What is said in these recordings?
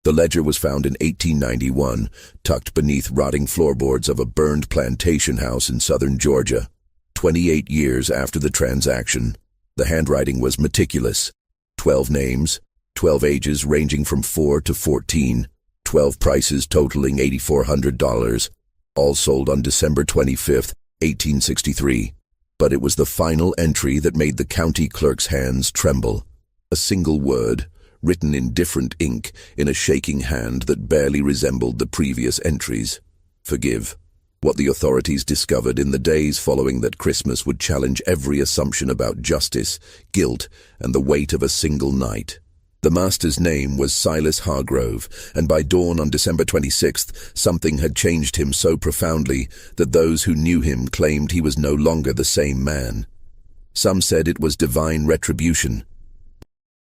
The ledger was found in 1891, tucked beneath rotting floorboards of a burned plantation house in southern Georgia. 28 years after the transaction, the handwriting was meticulous. 12 names, 12 ages ranging from 4 to 14, 12 prices totaling $8,400, all sold on December 25, 1863. But it was the final entry that made the county clerk's hands tremble. A single word, written in different ink, in a shaking hand that barely resembled the previous entries. Forgive. What the authorities discovered in the days following that Christmas would challenge every assumption about justice, guilt, and the weight of a single night. The master's name was Silas Hargrove, and by dawn on December 26th, something had changed him so profoundly that those who knew him claimed he was no longer the same man. Some said it was divine retribution.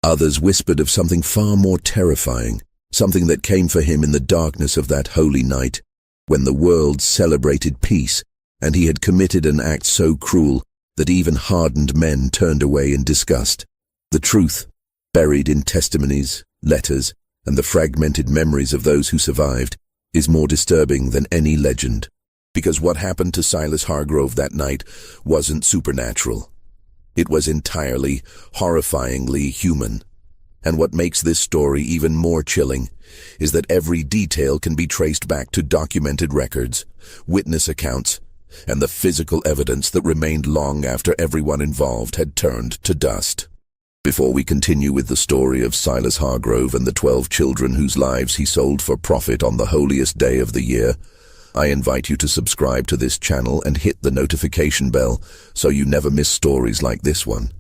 Others whispered of something far more terrifying, something that came for him in the darkness of that holy night, when the world celebrated peace, and he had committed an act so cruel that even hardened men turned away in disgust. The truth, buried in testimonies, letters, and the fragmented memories of those who survived, is more disturbing than any legend. Because what happened to Silas Hargrove that night wasn't supernatural. It was entirely, horrifyingly human. And what makes this story even more chilling is that every detail can be traced back to documented records, witness accounts, and the physical evidence that remained long after everyone involved had turned to dust. Before we continue with the story of Silas Hargrove and the 12 children whose lives he sold for profit on the holiest day of the year, I invite you to subscribe to this channel and hit the notification bell so you never miss stories like this one.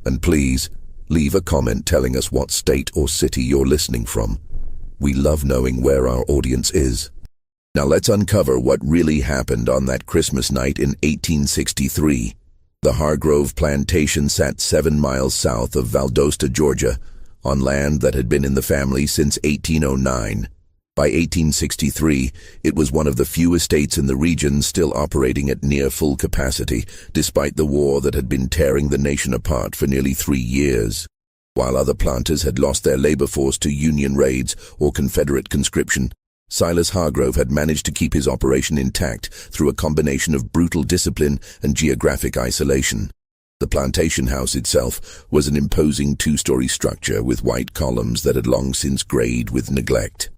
And please, leave a comment telling us what state or city you're listening from. We love knowing where our audience is. Now let's uncover what really happened on that Christmas night in 1863. The Hargrove Plantation sat 7 miles south of Valdosta, Georgia, on land that had been in the family since 1809. By 1863, it was one of the few estates in the region still operating at near full capacity, despite the war that had been tearing the nation apart for nearly 3 years. While other planters had lost their labor force to Union raids or Confederate conscription, Silas Hargrove had managed to keep his operation intact through a combination of brutal discipline and geographic isolation. The plantation house itself was an imposing 2-story structure with white columns that had long since grayed with neglect.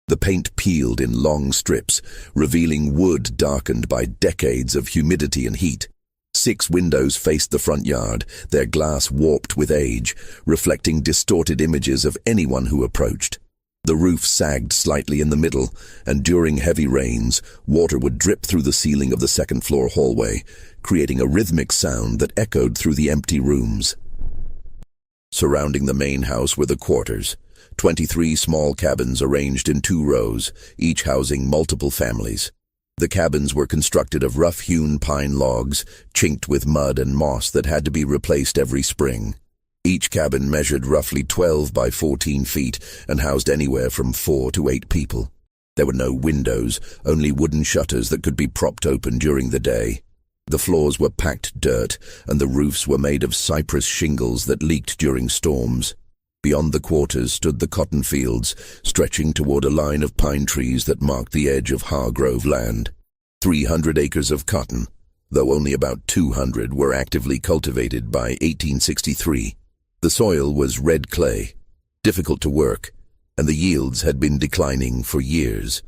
The paint peeled in long strips, revealing wood darkened by decades of humidity and heat. 6 windows faced the front yard, their glass warped with age, reflecting distorted images of anyone who approached. The roof sagged slightly in the middle, and during heavy rains, water would drip through the ceiling of the second-floor hallway, creating a rhythmic sound that echoed through the empty rooms. Surrounding the main house were the quarters, 23 small cabins arranged in 2 rows, each housing multiple families. The cabins were constructed of rough-hewn pine logs, chinked with mud and moss that had to be replaced every spring. Each cabin measured roughly 12 by 14 feet and housed anywhere from 4 to 8 people. There were no windows, only wooden shutters that could be propped open during the day. The floors were packed dirt, and the roofs were made of cypress shingles that leaked during storms. Beyond the quarters stood the cotton fields, stretching toward a line of pine trees that marked the edge of Hargrove land. 300 acres of cotton, though only about 200 were actively cultivated by 1863. The soil was red clay, difficult to work, and the yields had been declining for years.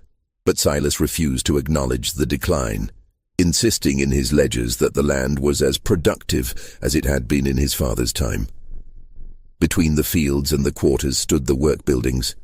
But Silas refused to acknowledge the decline, insisting in his ledgers that the land was as productive as it had been in his father's time. Between the fields and the quarters stood the work buildings.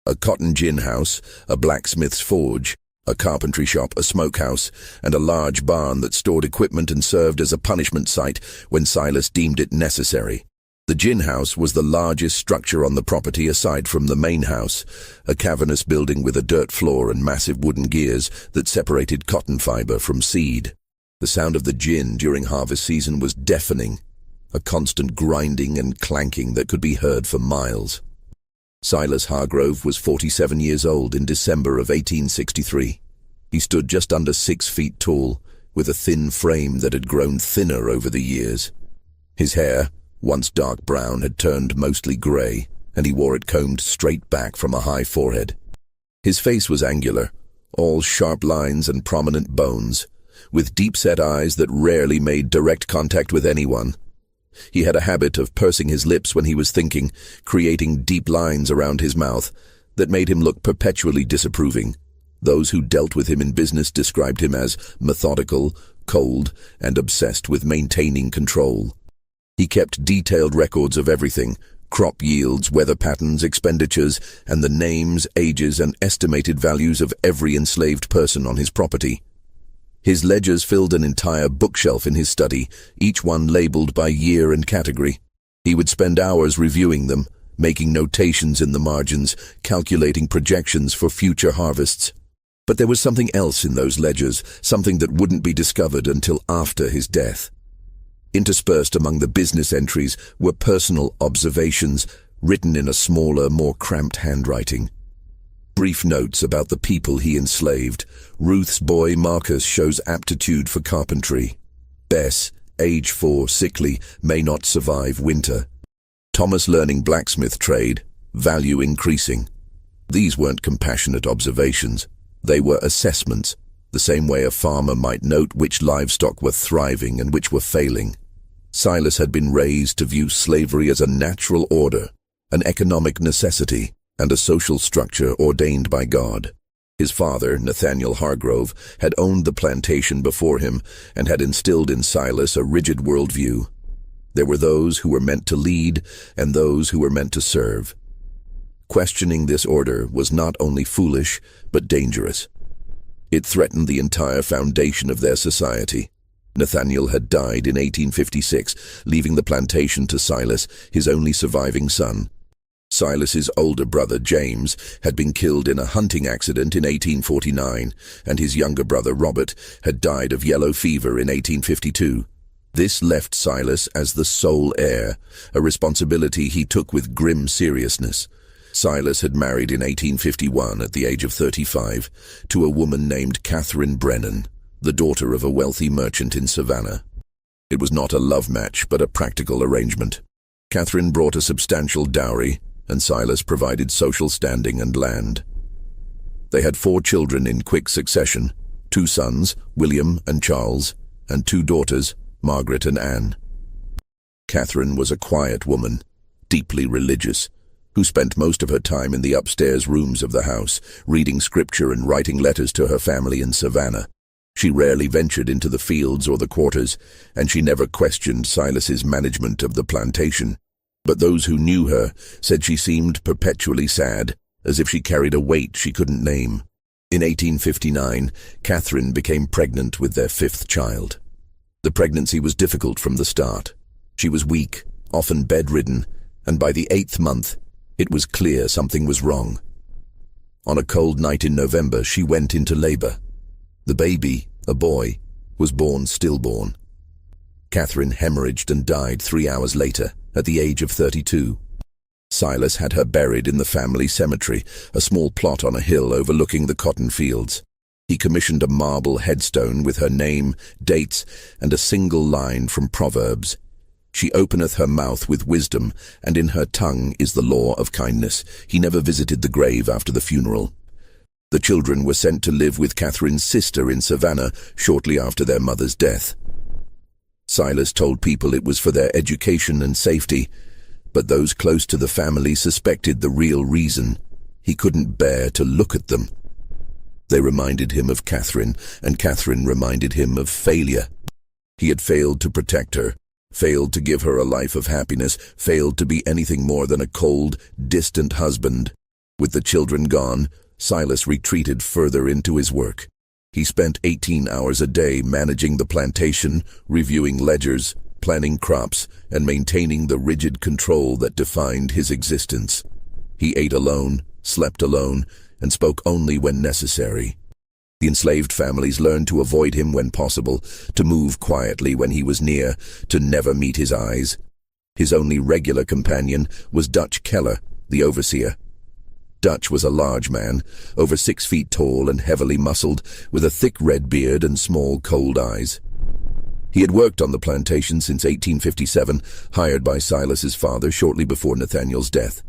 A cotton gin house, a blacksmith's forge, a carpentry shop, a smokehouse, and a large barn that stored equipment and served as a punishment site when Silas deemed it necessary. The gin house was the largest structure on the property aside from the main house, a cavernous building with a dirt floor and massive wooden gears that separated cotton fiber from seed. The sound of the gin during harvest season was deafening, a constant grinding and clanking that could be heard for miles. Silas Hargrove was 47 years old in December of 1863. He stood just under 6 feet tall, with a thin frame that had grown thinner over the years. His hair, once dark brown, had turned mostly gray, and he wore it combed straight back from a high forehead. His face was angular, all sharp lines and prominent bones, with deep-set eyes that rarely made direct contact with anyone. He had a habit of pursing his lips when he was thinking, creating deep lines around his mouth that made him look perpetually disapproving. Those who dealt with him in business described him as methodical, cold, and obsessed with maintaining control. He kept detailed records of everything: crop yields, weather patterns, expenditures, and the names, ages, and estimated values of every enslaved person on his property. His ledgers filled an entire bookshelf in his study, each one labeled by year and category. He would spend hours reviewing them, making notations in the margins, calculating projections for future harvests. But there was something else in those ledgers, something that wouldn't be discovered until after his death. Interspersed among the business entries were personal observations, written in a smaller, more cramped handwriting. Brief notes about the people he enslaved. Ruth's boy Marcus shows aptitude for carpentry. Bess, age 4, sickly, may not survive winter. Thomas learning blacksmith trade, value increasing. These weren't compassionate observations. They were assessments, the same way a farmer might note which livestock were thriving and which were failing. Silas had been raised to view slavery as a natural order, an economic necessity, and a social structure ordained by God. His father, Nathaniel Hargrove, had owned the plantation before him and had instilled in Silas a rigid worldview. There were those who were meant to lead and those who were meant to serve. Questioning this order was not only foolish, but dangerous. It threatened the entire foundation of their society. Nathaniel had died in 1856, leaving the plantation to Silas, his only surviving son. Silas's older brother, James, had been killed in a hunting accident in 1849, and his younger brother, Robert, had died of yellow fever in 1852. This left Silas as the sole heir, a responsibility he took with grim seriousness. Silas had married in 1851 at the age of 35 to a woman named Catherine Brennan, the daughter of a wealthy merchant in Savannah. It was not a love match, but a practical arrangement. Catherine brought a substantial dowry, and Silas provided social standing and land. They had 4 children in quick succession: 2 sons, William and Charles, and 2 daughters, Margaret and Anne. Catherine was a quiet woman, deeply religious, who spent most of her time in the upstairs rooms of the house, reading scripture and writing letters to her family in Savannah. She rarely ventured into the fields or the quarters, and she never questioned Silas's management of the plantation. But those who knew her said she seemed perpetually sad, as if she carried a weight she couldn't name. In 1859, Catherine became pregnant with their 5th child. The pregnancy was difficult from the start. She was weak, often bedridden, and by the 8th month, it was clear something was wrong. On a cold night in November, she went into labor. The baby, a boy, was born stillborn. Catherine hemorrhaged and died 3 hours later, at the age of 32. Silas had her buried in the family cemetery, a small plot on a hill overlooking the cotton fields. He commissioned a marble headstone with her name, dates, and a single line from Proverbs. She openeth her mouth with wisdom, and in her tongue is the law of kindness. He never visited the grave after the funeral. The children were sent to live with Catherine's sister in Savannah shortly after their mother's death. Silas told people it was for their education and safety, but those close to the family suspected the real reason. He couldn't bear to look at them. They reminded him of Catherine, and Catherine reminded him of failure. He had failed to protect her, failed to give her a life of happiness, failed to be anything more than a cold, distant husband. With the children gone, Silas retreated further into his work. He spent 18 hours a day managing the plantation, reviewing ledgers, planning crops, and maintaining the rigid control that defined his existence. He ate alone, slept alone, and spoke only when necessary. The enslaved families learned to avoid him when possible, to move quietly when he was near, to never meet his eyes. His only regular companion was Dutch Keller, the overseer. Dutch was a large man, over 6 feet tall and heavily muscled, with a thick red beard and small, cold eyes. He had worked on the plantation since 1857, hired by Silas's father shortly before Nathaniel's death.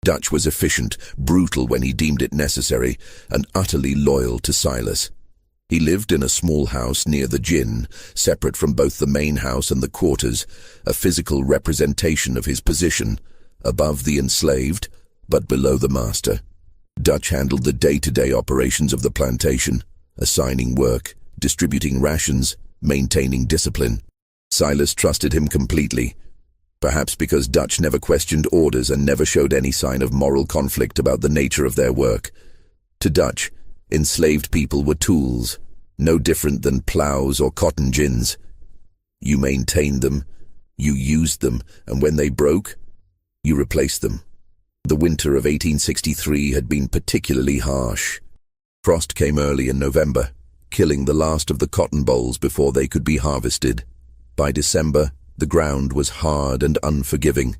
Dutch was efficient, brutal when he deemed it necessary, and utterly loyal to Silas. He lived in a small house near the gin, separate from both the main house and the quarters, a physical representation of his position, above the enslaved, but below the master. Dutch handled the day-to-day operations of the plantation, assigning work, distributing rations, maintaining discipline. Silas trusted him completely, perhaps because Dutch never questioned orders and never showed any sign of moral conflict about the nature of their work. To Dutch, enslaved people were tools, no different than plows or cotton gins. You maintained them, you used them, and when they broke, you replaced them. The winter of 1863 had been particularly harsh. Frost came early in November, killing the last of the cotton bolls before they could be harvested. By December, the ground was hard and unforgiving,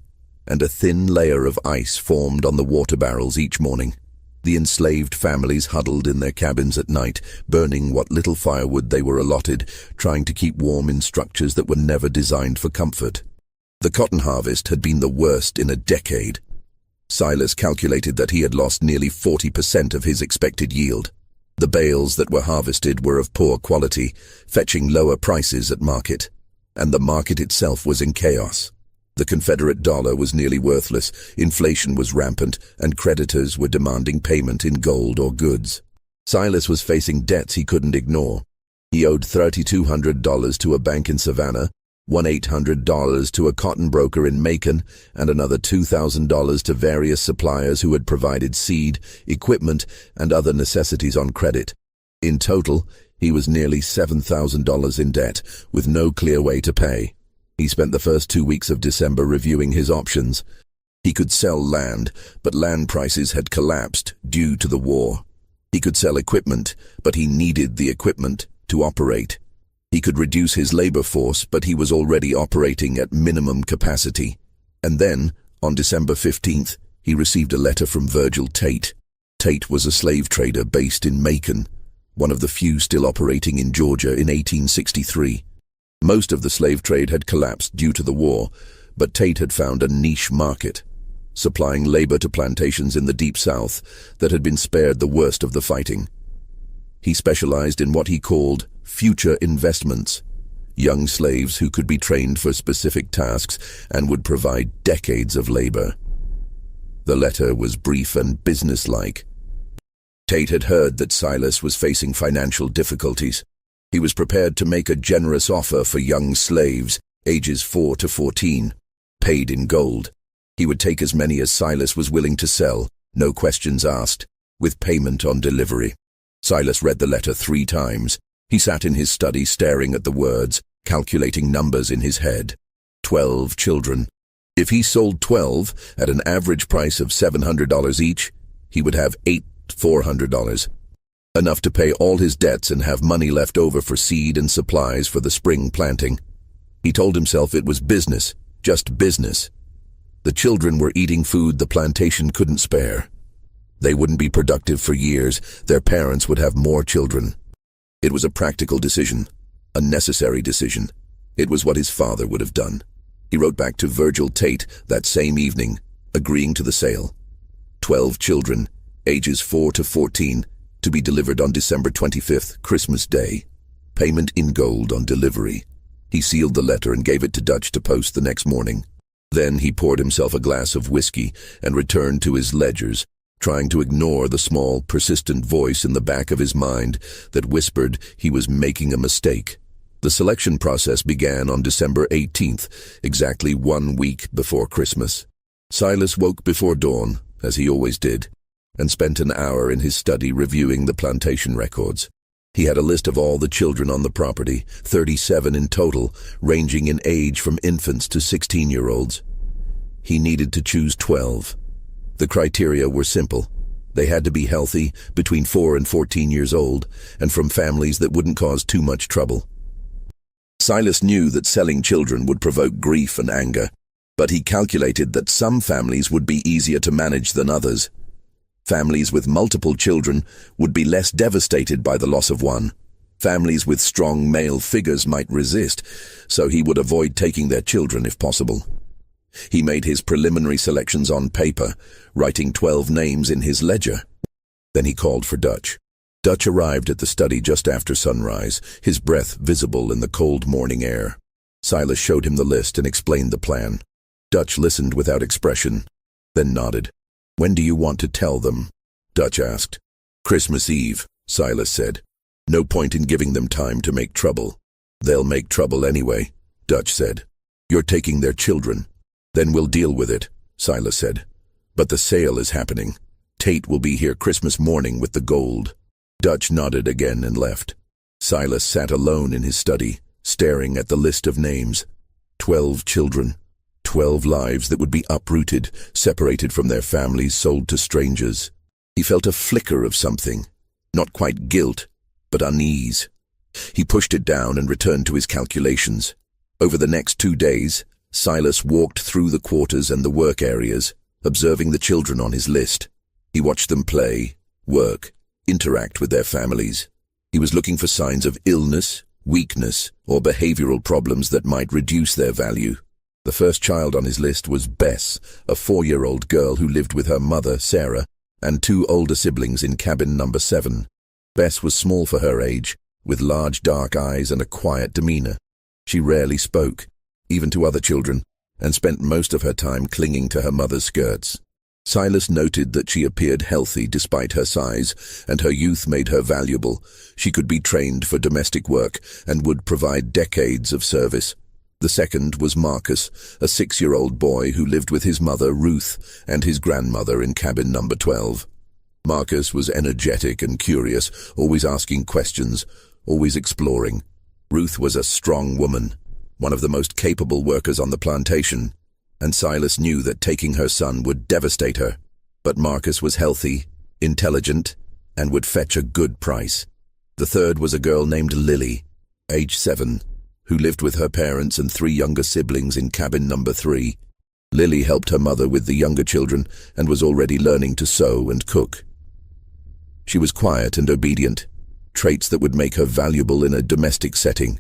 and a thin layer of ice formed on the water barrels each morning. The enslaved families huddled in their cabins at night, burning what little firewood they were allotted, trying to keep warm in structures that were never designed for comfort. The cotton harvest had been the worst in a decade. Silas calculated that he had lost nearly 40% of his expected yield. The bales that were harvested were of poor quality, fetching lower prices at market, and the market itself was in chaos. The Confederate dollar was nearly worthless, inflation was rampant, and creditors were demanding payment in gold or goods. Silas was facing debts he couldn't ignore. He owed $3,200 to a bank in Savannah, $1,800 to a cotton broker in Macon, and another $2,000 to various suppliers who had provided seed, equipment, and other necessities on credit. In total, he was nearly $7,000 in debt, with no clear way to pay. He spent the first 2 weeks of December reviewing his options. He could sell land, but land prices had collapsed due to the war. He could sell equipment, but he needed the equipment to operate. He could reduce his labor force, but he was already operating at minimum capacity. And then, on December 15th, he received a letter from Virgil Tate. Tate was a slave trader based in Macon, one of the few still operating in Georgia in 1863. Most of the slave trade had collapsed due to the war, but Tate had found a niche market, supplying labor to plantations in the Deep South that had been spared the worst of the fighting. He specialized in what he called future investments, young slaves who could be trained for specific tasks and would provide decades of labor. The letter was brief and businesslike. Tate had heard that Silas was facing financial difficulties. He was prepared to make a generous offer for young slaves, ages 4 to 14, paid in gold. He would take as many as Silas was willing to sell, no questions asked, with payment on delivery. Silas read the letter 3 times. He sat in his study staring at the words, calculating numbers in his head. 12 children. If he sold 12 at an average price of $700 each, he would have $8,400. Enough to pay all his debts and have money left over for seed and supplies for the spring planting. He told himself it was business, just business. The children were eating food the plantation couldn't spare. They wouldn't be productive for years. Their parents would have more children. It was a practical decision, a necessary decision. It was what his father would have done. He wrote back to Virgil Tate that same evening, agreeing to the sale. 12 children, ages 4 to 14, to be delivered on December 25th, Christmas Day. Payment in gold on delivery. He sealed the letter and gave it to Dutch to post the next morning. Then he poured himself a glass of whiskey and returned to his ledgers, trying to ignore the small, persistent voice in the back of his mind that whispered he was making a mistake. The selection process began on December 18th, exactly 1 week before Christmas. Silas woke before dawn, as he always did, and spent an hour in his study reviewing the plantation records. He had a list of all the children on the property, 37 in total, ranging in age from infants to 16-year-olds. He needed to choose 12. The criteria were simple. They had to be healthy, between 4 and 14 years old, and from families that wouldn't cause too much trouble. Silas knew that selling children would provoke grief and anger, but he calculated that some families would be easier to manage than others. Families with multiple children would be less devastated by the loss of one. Families with strong male figures might resist, so he would avoid taking their children if possible. He made his preliminary selections on paper, writing 12 names in his ledger. Then he called for Dutch. Dutch arrived at the study just after sunrise, his breath visible in the cold morning air. Silas showed him the list and explained the plan. Dutch listened without expression, then nodded. "When do you want to tell them?" Dutch asked. "Christmas Eve," Silas said. "No point in giving them time to make trouble." "They'll make trouble anyway," Dutch said. "You're taking their children." "Then we'll deal with it," Silas said. "But the sale is happening. Tate will be here Christmas morning with the gold." Dutch nodded again and left. Silas sat alone in his study, staring at the list of names. 12 children, 12 lives that would be uprooted, separated from their families, sold to strangers. He felt a flicker of something, not quite guilt, but unease. He pushed it down and returned to his calculations. Over the next 2 days, Silas walked through the quarters and the work areas, observing the children on his list. He watched them play, work, interact with their families. He was looking for signs of illness, weakness, or behavioral problems that might reduce their value. The first child on his list was Bess, a 4-year-old girl who lived with her mother, Sarah, and 2 older siblings in cabin number 7. Bess was small for her age, with large dark eyes and a quiet demeanor. She rarely spoke, even to other children, and spent most of her time clinging to her mother's skirts. Silas noted that she appeared healthy despite her size, and her youth made her valuable. She could be trained for domestic work and would provide decades of service. The second was Marcus, a 6-year-old boy who lived with his mother, Ruth, and his grandmother in cabin number 12. Marcus was energetic and curious, always asking questions, always exploring. Ruth was a strong woman, one of the most capable workers on the plantation, and Silas knew that taking her son would devastate her. But Marcus was healthy, intelligent, and would fetch a good price. The third was a girl named Lily, age 7, who lived with her parents and 3 younger siblings in cabin number 3. Lily helped her mother with the younger children and was already learning to sew and cook. She was quiet and obedient, traits that would make her valuable in a domestic setting.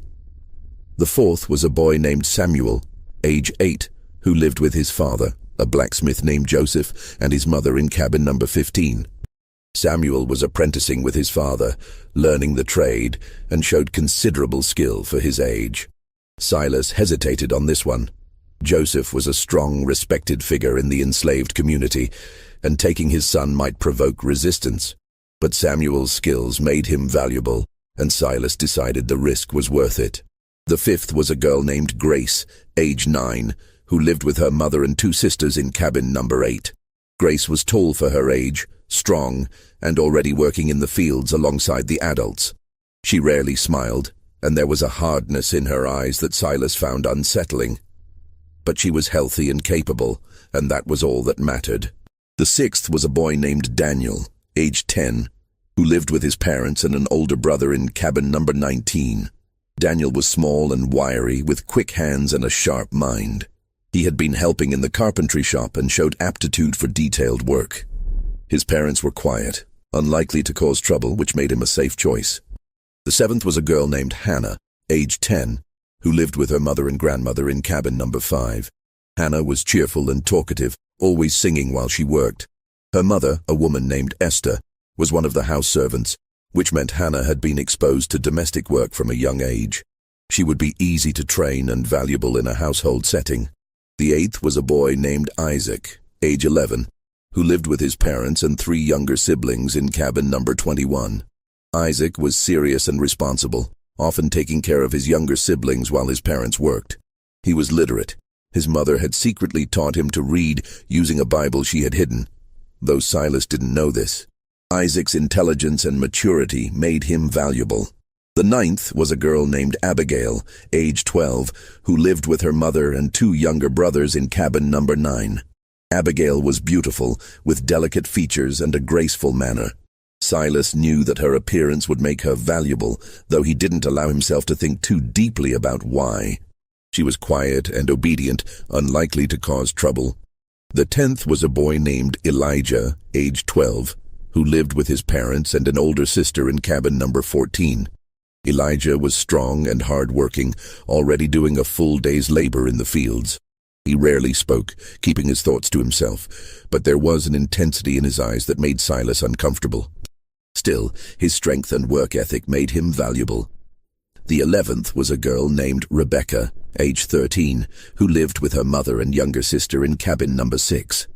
The fourth was a boy named Samuel, age 8, who lived with his father, a blacksmith named Joseph, and his mother in cabin number 15. Samuel was apprenticing with his father, learning the trade, and showed considerable skill for his age. Silas hesitated on this one. Joseph was a strong, respected figure in the enslaved community, and taking his son might provoke resistance. But Samuel's skills made him valuable, and Silas decided the risk was worth it. The fifth was a girl named Grace, age 9, who lived with her mother and 2 sisters in cabin number 8. Grace was tall for her age, strong, and already working in the fields alongside the adults. She rarely smiled, and there was a hardness in her eyes that Silas found unsettling. But she was healthy and capable, and that was all that mattered. The sixth was a boy named Daniel, age 10, who lived with his parents and an older brother in cabin number 19. Daniel was small and wiry, with quick hands and a sharp mind. He had been helping in the carpentry shop and showed aptitude for detailed work. His parents were quiet, unlikely to cause trouble, which made him a safe choice. The seventh was a girl named Hannah, age 10, who lived with her mother and grandmother in cabin number 5. Hannah was cheerful and talkative, always singing while she worked. Her mother, a woman named Esther, was one of the house servants, which meant Hannah had been exposed to domestic work from a young age. She would be easy to train and valuable in a household setting. The eighth was a boy named Isaac, age 11, who lived with his parents and 3 younger siblings in cabin number 21. Isaac was serious and responsible, often taking care of his younger siblings while his parents worked. He was literate. His mother had secretly taught him to read using a Bible she had hidden, though Silas didn't know this. Isaac's intelligence and maturity made him valuable. The ninth was a girl named Abigail, age 12, who lived with her mother and 2 younger brothers in cabin number 9. Abigail was beautiful, with delicate features and a graceful manner. Silas knew that her appearance would make her valuable, though he didn't allow himself to think too deeply about why. She was quiet and obedient, unlikely to cause trouble. The 10th was a boy named Elijah, age 12, who lived with his parents and an older sister in cabin number 14. Elijah was strong and hard-working, already doing a full day's labor in the fields. He rarely spoke, keeping his thoughts to himself, but there was an intensity in his eyes that made Silas uncomfortable. Still, his strength and work ethic made him valuable. The 11th was a girl named Rebecca, age 13, who lived with her mother and younger sister in cabin number 6.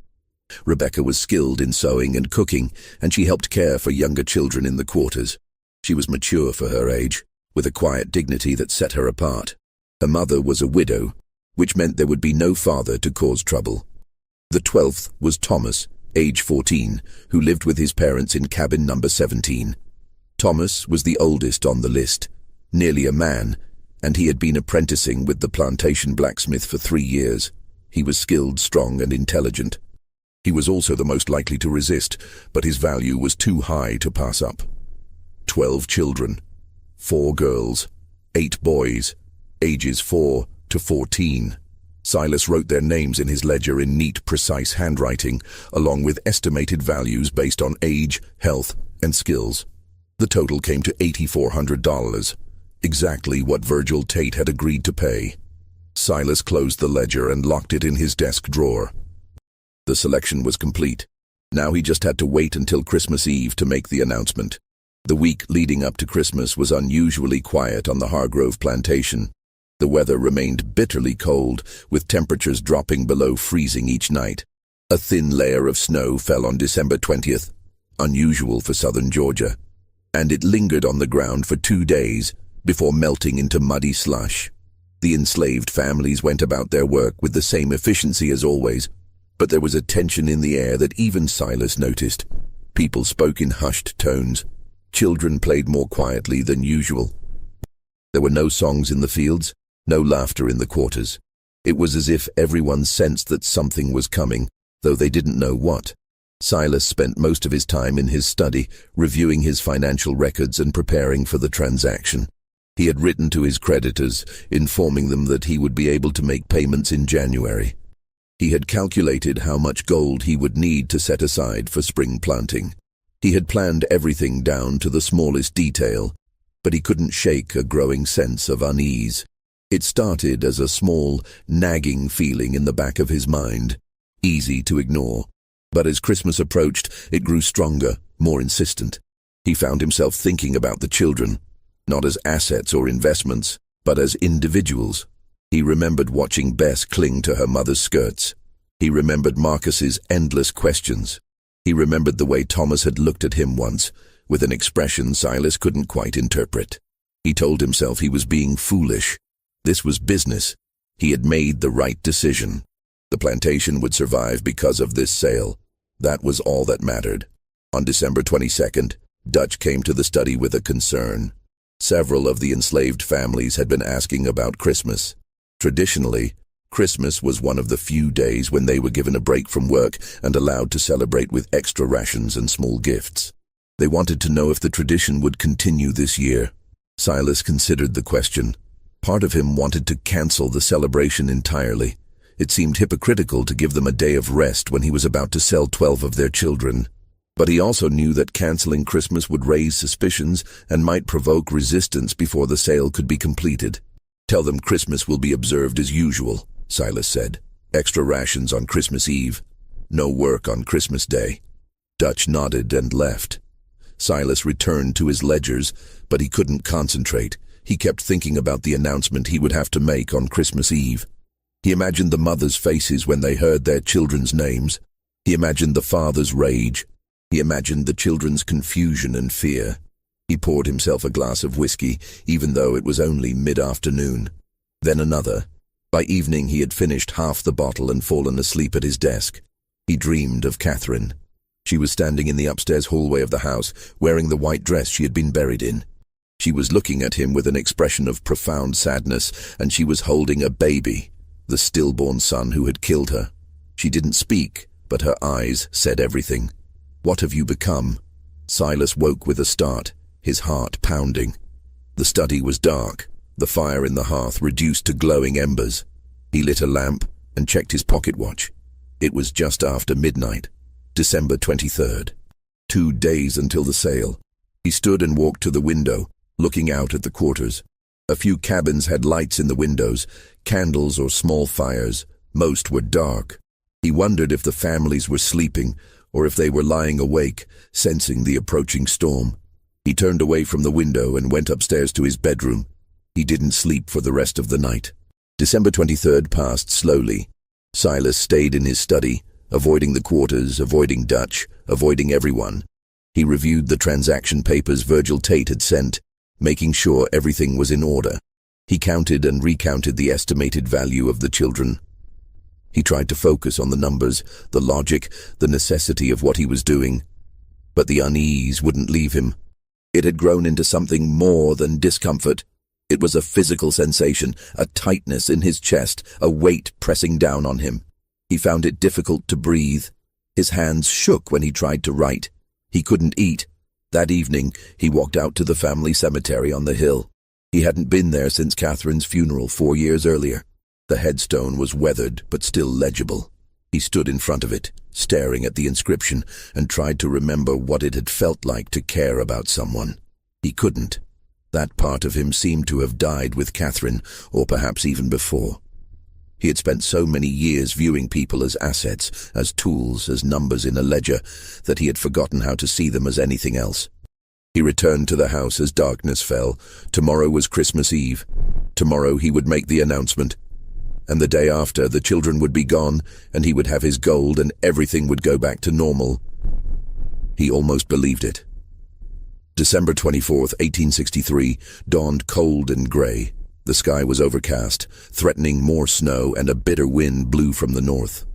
Rebecca was skilled in sewing and cooking, and she helped care for younger children in the quarters. She was mature for her age, with a quiet dignity that set her apart. Her mother was a widow, which meant there would be no father to cause trouble. The 12th was Thomas, age 14, who lived with his parents in cabin number 17. Thomas was the oldest on the list, nearly a man, and he had been apprenticing with the plantation blacksmith for 3 years. He was skilled, strong, and intelligent. He was also the most likely to resist, but his value was too high to pass up. 12 children, 4 girls, 8 boys, ages 4 to 14. Silas wrote their names in his ledger in neat, precise handwriting, along with estimated values based on age, health, and skills. The total came to $8,400, exactly what Virgil Tate had agreed to pay. Silas closed the ledger and locked it in his desk drawer. The selection was complete. Now he just had to wait until Christmas Eve to make the announcement. The week leading up to Christmas was unusually quiet on the Hargrove plantation. The weather remained bitterly cold, with temperatures dropping below freezing each night. A thin layer of snow fell on December 20th, unusual for southern Georgia, and it lingered on the ground for 2 days before melting into muddy slush. The enslaved families went about their work with the same efficiency as always, but there was a tension in the air that even Silas noticed. People spoke in hushed tones. Children played more quietly than usual. There were no songs in the fields, no laughter in the quarters. It was as if everyone sensed that something was coming, though they didn't know what. Silas spent most of his time in his study, reviewing his financial records and preparing for the transaction. He had written to his creditors, informing them that he would be able to make payments in January. He had calculated how much gold he would need to set aside for spring planting. He had planned everything down to the smallest detail, but he couldn't shake a growing sense of unease. It started as a small, nagging feeling in the back of his mind, easy to ignore. But as Christmas approached, it grew stronger, more insistent. He found himself thinking about the children, not as assets or investments, but as individuals. He remembered watching Bess cling to her mother's skirts. He remembered Marcus's endless questions. He remembered the way Thomas had looked at him once, with an expression Silas couldn't quite interpret. He told himself he was being foolish. This was business. He had made the right decision. The plantation would survive because of this sale. That was all that mattered. On December 22nd, Dutch came to the study with a concern. Several of the enslaved families had been asking about Christmas. Traditionally, Christmas was one of the few days when they were given a break from work and allowed to celebrate with extra rations and small gifts. They wanted to know if the tradition would continue this year. Silas considered the question. Part of him wanted to cancel the celebration entirely. It seemed hypocritical to give them a day of rest when he was about to sell 12 of their children. But he also knew that canceling Christmas would raise suspicions and might provoke resistance before the sale could be completed. "Tell them Christmas will be observed as usual," Silas said. "Extra rations on Christmas Eve. No work on Christmas Day." Dutch nodded and left. Silas returned to his ledgers, but he couldn't concentrate. He kept thinking about the announcement he would have to make on Christmas Eve. He imagined the mothers' faces when they heard their children's names. He imagined the father's rage. He imagined the children's confusion and fear. He poured himself a glass of whiskey, even though it was only mid-afternoon. Then another. By evening he had finished half the bottle and fallen asleep at his desk. He dreamed of Catherine. She was standing in the upstairs hallway of the house, wearing the white dress she had been buried in. She was looking at him with an expression of profound sadness, and she was holding a baby, the stillborn son who had killed her. She didn't speak, but her eyes said everything. "What have you become?" Silas woke with a start, his heart pounding. The study was dark, the fire in the hearth reduced to glowing embers. He lit a lamp and checked his pocket watch. It was just after midnight, December 23rd. 2 days until the sale. He stood and walked to the window, looking out at the quarters. A few cabins had lights in the windows, candles or small fires, Most were dark. He wondered if the families were sleeping or if they were lying awake, sensing the approaching storm. He turned away from the window and went upstairs to his bedroom. He didn't sleep for the rest of the night. December 23rd passed slowly. Silas stayed in his study, avoiding the quarters, avoiding Dutch, avoiding everyone. He reviewed the transaction papers Virgil Tate had sent, making sure everything was in order. He counted and recounted the estimated value of the children. He tried to focus on the numbers, the logic, the necessity of what he was doing. But the unease wouldn't leave him. It had grown into something more than discomfort. It was a physical sensation, a tightness in his chest, a weight pressing down on him. He found it difficult to breathe. His hands shook when he tried to write. He couldn't eat. That evening, he walked out to the family cemetery on the hill. He hadn't been there since Catherine's funeral 4 years earlier. The headstone was weathered but still legible. He stood in front of it, staring at the inscription, and tried to remember what it had felt like to care about someone. He couldn't. That part of him seemed to have died with Catherine, or perhaps even before. He had spent so many years viewing people as assets, as tools, as numbers in a ledger, that he had forgotten how to see them as anything else. He returned to the house as darkness fell. Tomorrow was Christmas Eve. Tomorrow he would make the announcement. And the day after, the children would be gone, and he would have his gold, and everything would go back to normal. He almost believed it. December 24th, 1863, dawned cold and grey. The sky was overcast, threatening more snow, and a bitter wind blew from the north.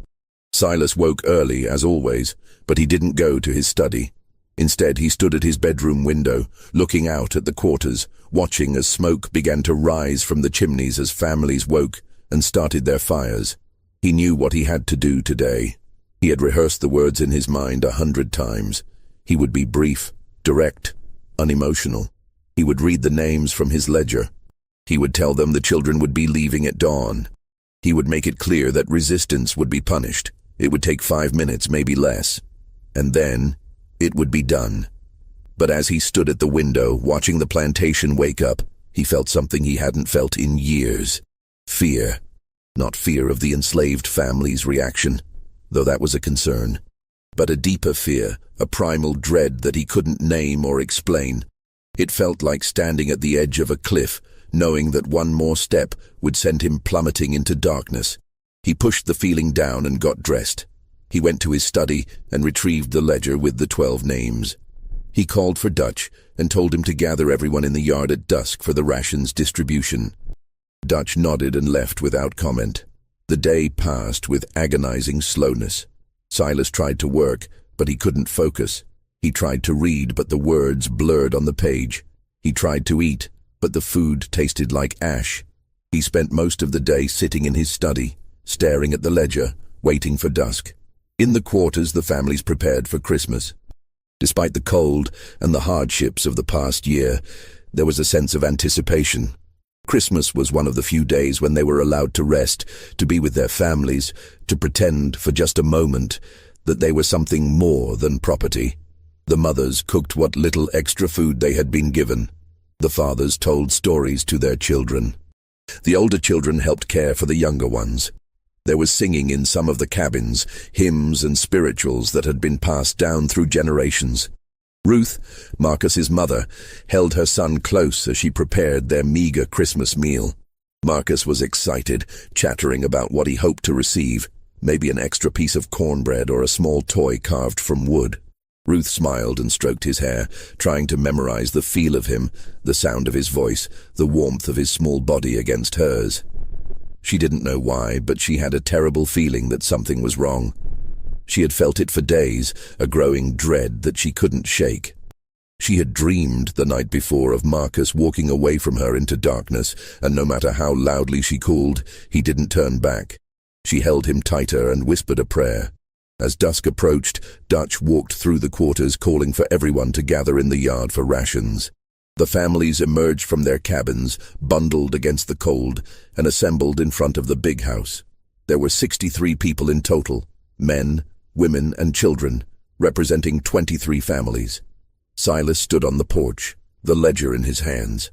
Silas woke early, as always, but he didn't go to his study. Instead, he stood at his bedroom window, looking out at the quarters, watching as smoke began to rise from the chimneys as families woke and started their fires. He knew what he had to do today. He had rehearsed the words in his mind 100 times. He would be brief, direct, unemotional. He would read the names from his ledger. He would tell them the children would be leaving at dawn. He would make it clear that resistance would be punished. It would take 5 minutes, maybe less. And then it would be done. But as he stood at the window, watching the plantation wake up, he felt something he hadn't felt in years. Fear. Not fear of the enslaved family's reaction, though that was a concern, but a deeper fear, a primal dread that he couldn't name or explain. It felt like standing at the edge of a cliff, knowing that one more step would send him plummeting into darkness. He pushed the feeling down and got dressed. He went to his study and retrieved the ledger with the 12 names. He called for Dutch and told him to gather everyone in the yard at dusk for the rations distribution. Dutch nodded and left without comment. The day passed with agonizing slowness. Silas tried to work, but he couldn't focus. He tried to read, but the words blurred on the page. He tried to eat, but the food tasted like ash. He spent most of the day sitting in his study, staring at the ledger, waiting for dusk. In the quarters, the families prepared for Christmas. Despite the cold and the hardships of the past year, there was a sense of anticipation. Christmas was one of the few days when they were allowed to rest, to be with their families, to pretend for just a moment that they were something more than property. The mothers cooked what little extra food they had been given. The fathers told stories to their children. The older children helped care for the younger ones. There was singing in some of the cabins, hymns and spirituals that had been passed down through generations. Ruth, Marcus's mother, held her son close as she prepared their meager Christmas meal. Marcus was excited, chattering about what he hoped to receive, maybe an extra piece of cornbread or a small toy carved from wood. Ruth smiled and stroked his hair, trying to memorize the feel of him, the sound of his voice, the warmth of his small body against hers. She didn't know why, but she had a terrible feeling that something was wrong. She had felt it for days, a growing dread that she couldn't shake. She had dreamed the night before of Marcus walking away from her into darkness, and no matter how loudly she called, he didn't turn back. She held him tighter and whispered a prayer. As dusk approached, Dutch walked through the quarters, calling for everyone to gather in the yard for rations. The families emerged from their cabins, bundled against the cold, and assembled in front of the big house. There were 63 people in total, men, women, and children, representing 23 families. Silas stood on the porch, the ledger in his hands.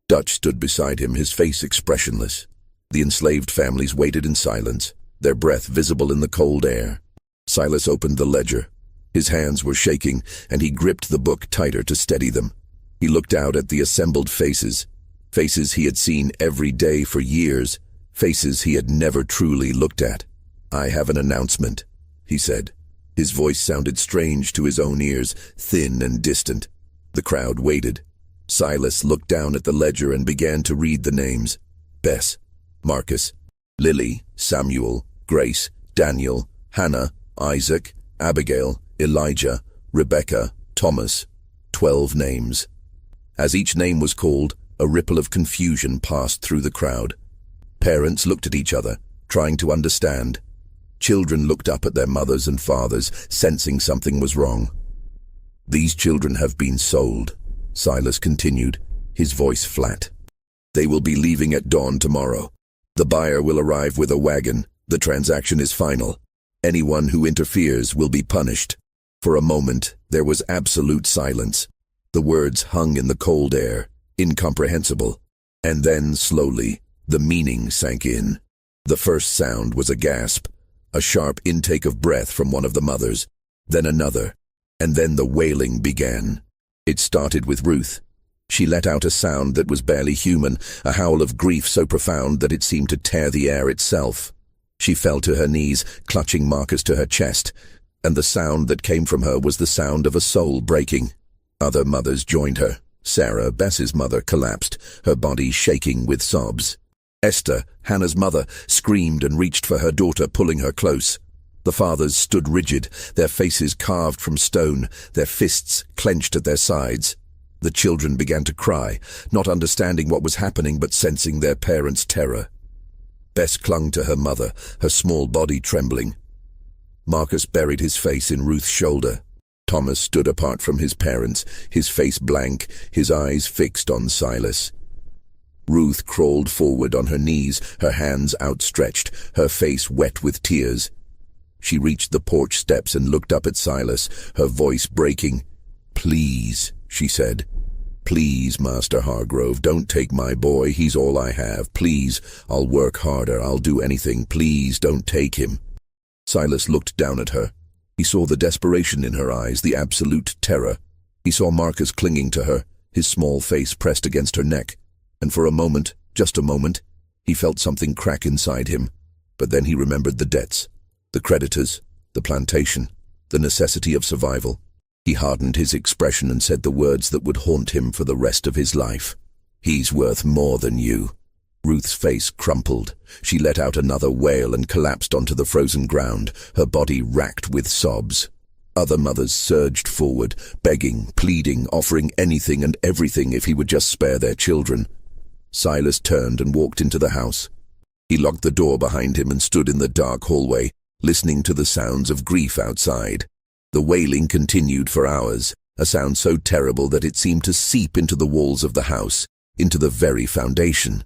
Dutch stood beside him, his face expressionless. The enslaved families waited in silence, their breath visible in the cold air. Silas opened the ledger. His hands were shaking, and he gripped the book tighter to steady them. He looked out at the assembled faces, faces he had seen every day for years, faces he had never truly looked at. "I have an announcement," he said. His voice sounded strange to his own ears, thin and distant. The crowd waited. Silas looked down at the ledger and began to read the names. Bess, Marcus, Lily, Samuel, Grace, Daniel, Hannah, Isaac, Abigail, Elijah, Rebecca, Thomas. 12 names. As each name was called, a ripple of confusion passed through the crowd. Parents looked at each other, trying to understand. Children looked up at their mothers and fathers, sensing something was wrong. "These children have been sold," Silas continued, his voice flat. "They will be leaving at dawn tomorrow. The buyer will arrive with a wagon. The transaction is final. Anyone who interferes will be punished." For a moment, there was absolute silence. The words hung in the cold air, incomprehensible. And then, slowly, the meaning sank in. The first sound was a gasp, a sharp intake of breath from one of the mothers, then another, and then the wailing began. It started with Ruth. She let out a sound that was barely human, a howl of grief so profound that it seemed to tear the air itself. She fell to her knees, clutching Marcus to her chest, and the sound that came from her was the sound of a soul breaking. Other mothers joined her. Sarah, Bess's mother, collapsed, her body shaking with sobs. Esther, Hannah's mother, screamed and reached for her daughter, pulling her close. The fathers stood rigid, their faces carved from stone, their fists clenched at their sides. The children began to cry, not understanding what was happening but sensing their parents' terror. Bess clung to her mother, her small body trembling. Marcus buried his face in Ruth's shoulder. Thomas stood apart from his parents, his face blank, his eyes fixed on Silas. Ruth crawled forward on her knees, her hands outstretched, her face wet with tears. She reached the porch steps and looked up at Silas, her voice breaking. "Please," she said. "Please, Master Hargrove, don't take my boy. He's all I have. Please, I'll work harder. I'll do anything. Please, don't take him." Silas looked down at her. He saw the desperation in her eyes, the absolute terror. He saw Marcus clinging to her, his small face pressed against her neck. And for a moment, just a moment, he felt something crack inside him. But then he remembered the debts, the creditors, the plantation, the necessity of survival. He hardened his expression and said the words that would haunt him for the rest of his life. "He's worth more than you." Ruth's face crumpled. She let out another wail and collapsed onto the frozen ground, her body racked with sobs. Other mothers surged forward, begging, pleading, offering anything and everything if he would just spare their children. Silas turned and walked into the house. He locked the door behind him and stood in the dark hallway, listening to the sounds of grief outside. The wailing continued for hours, a sound so terrible that it seemed to seep into the walls of the house, into the very foundation.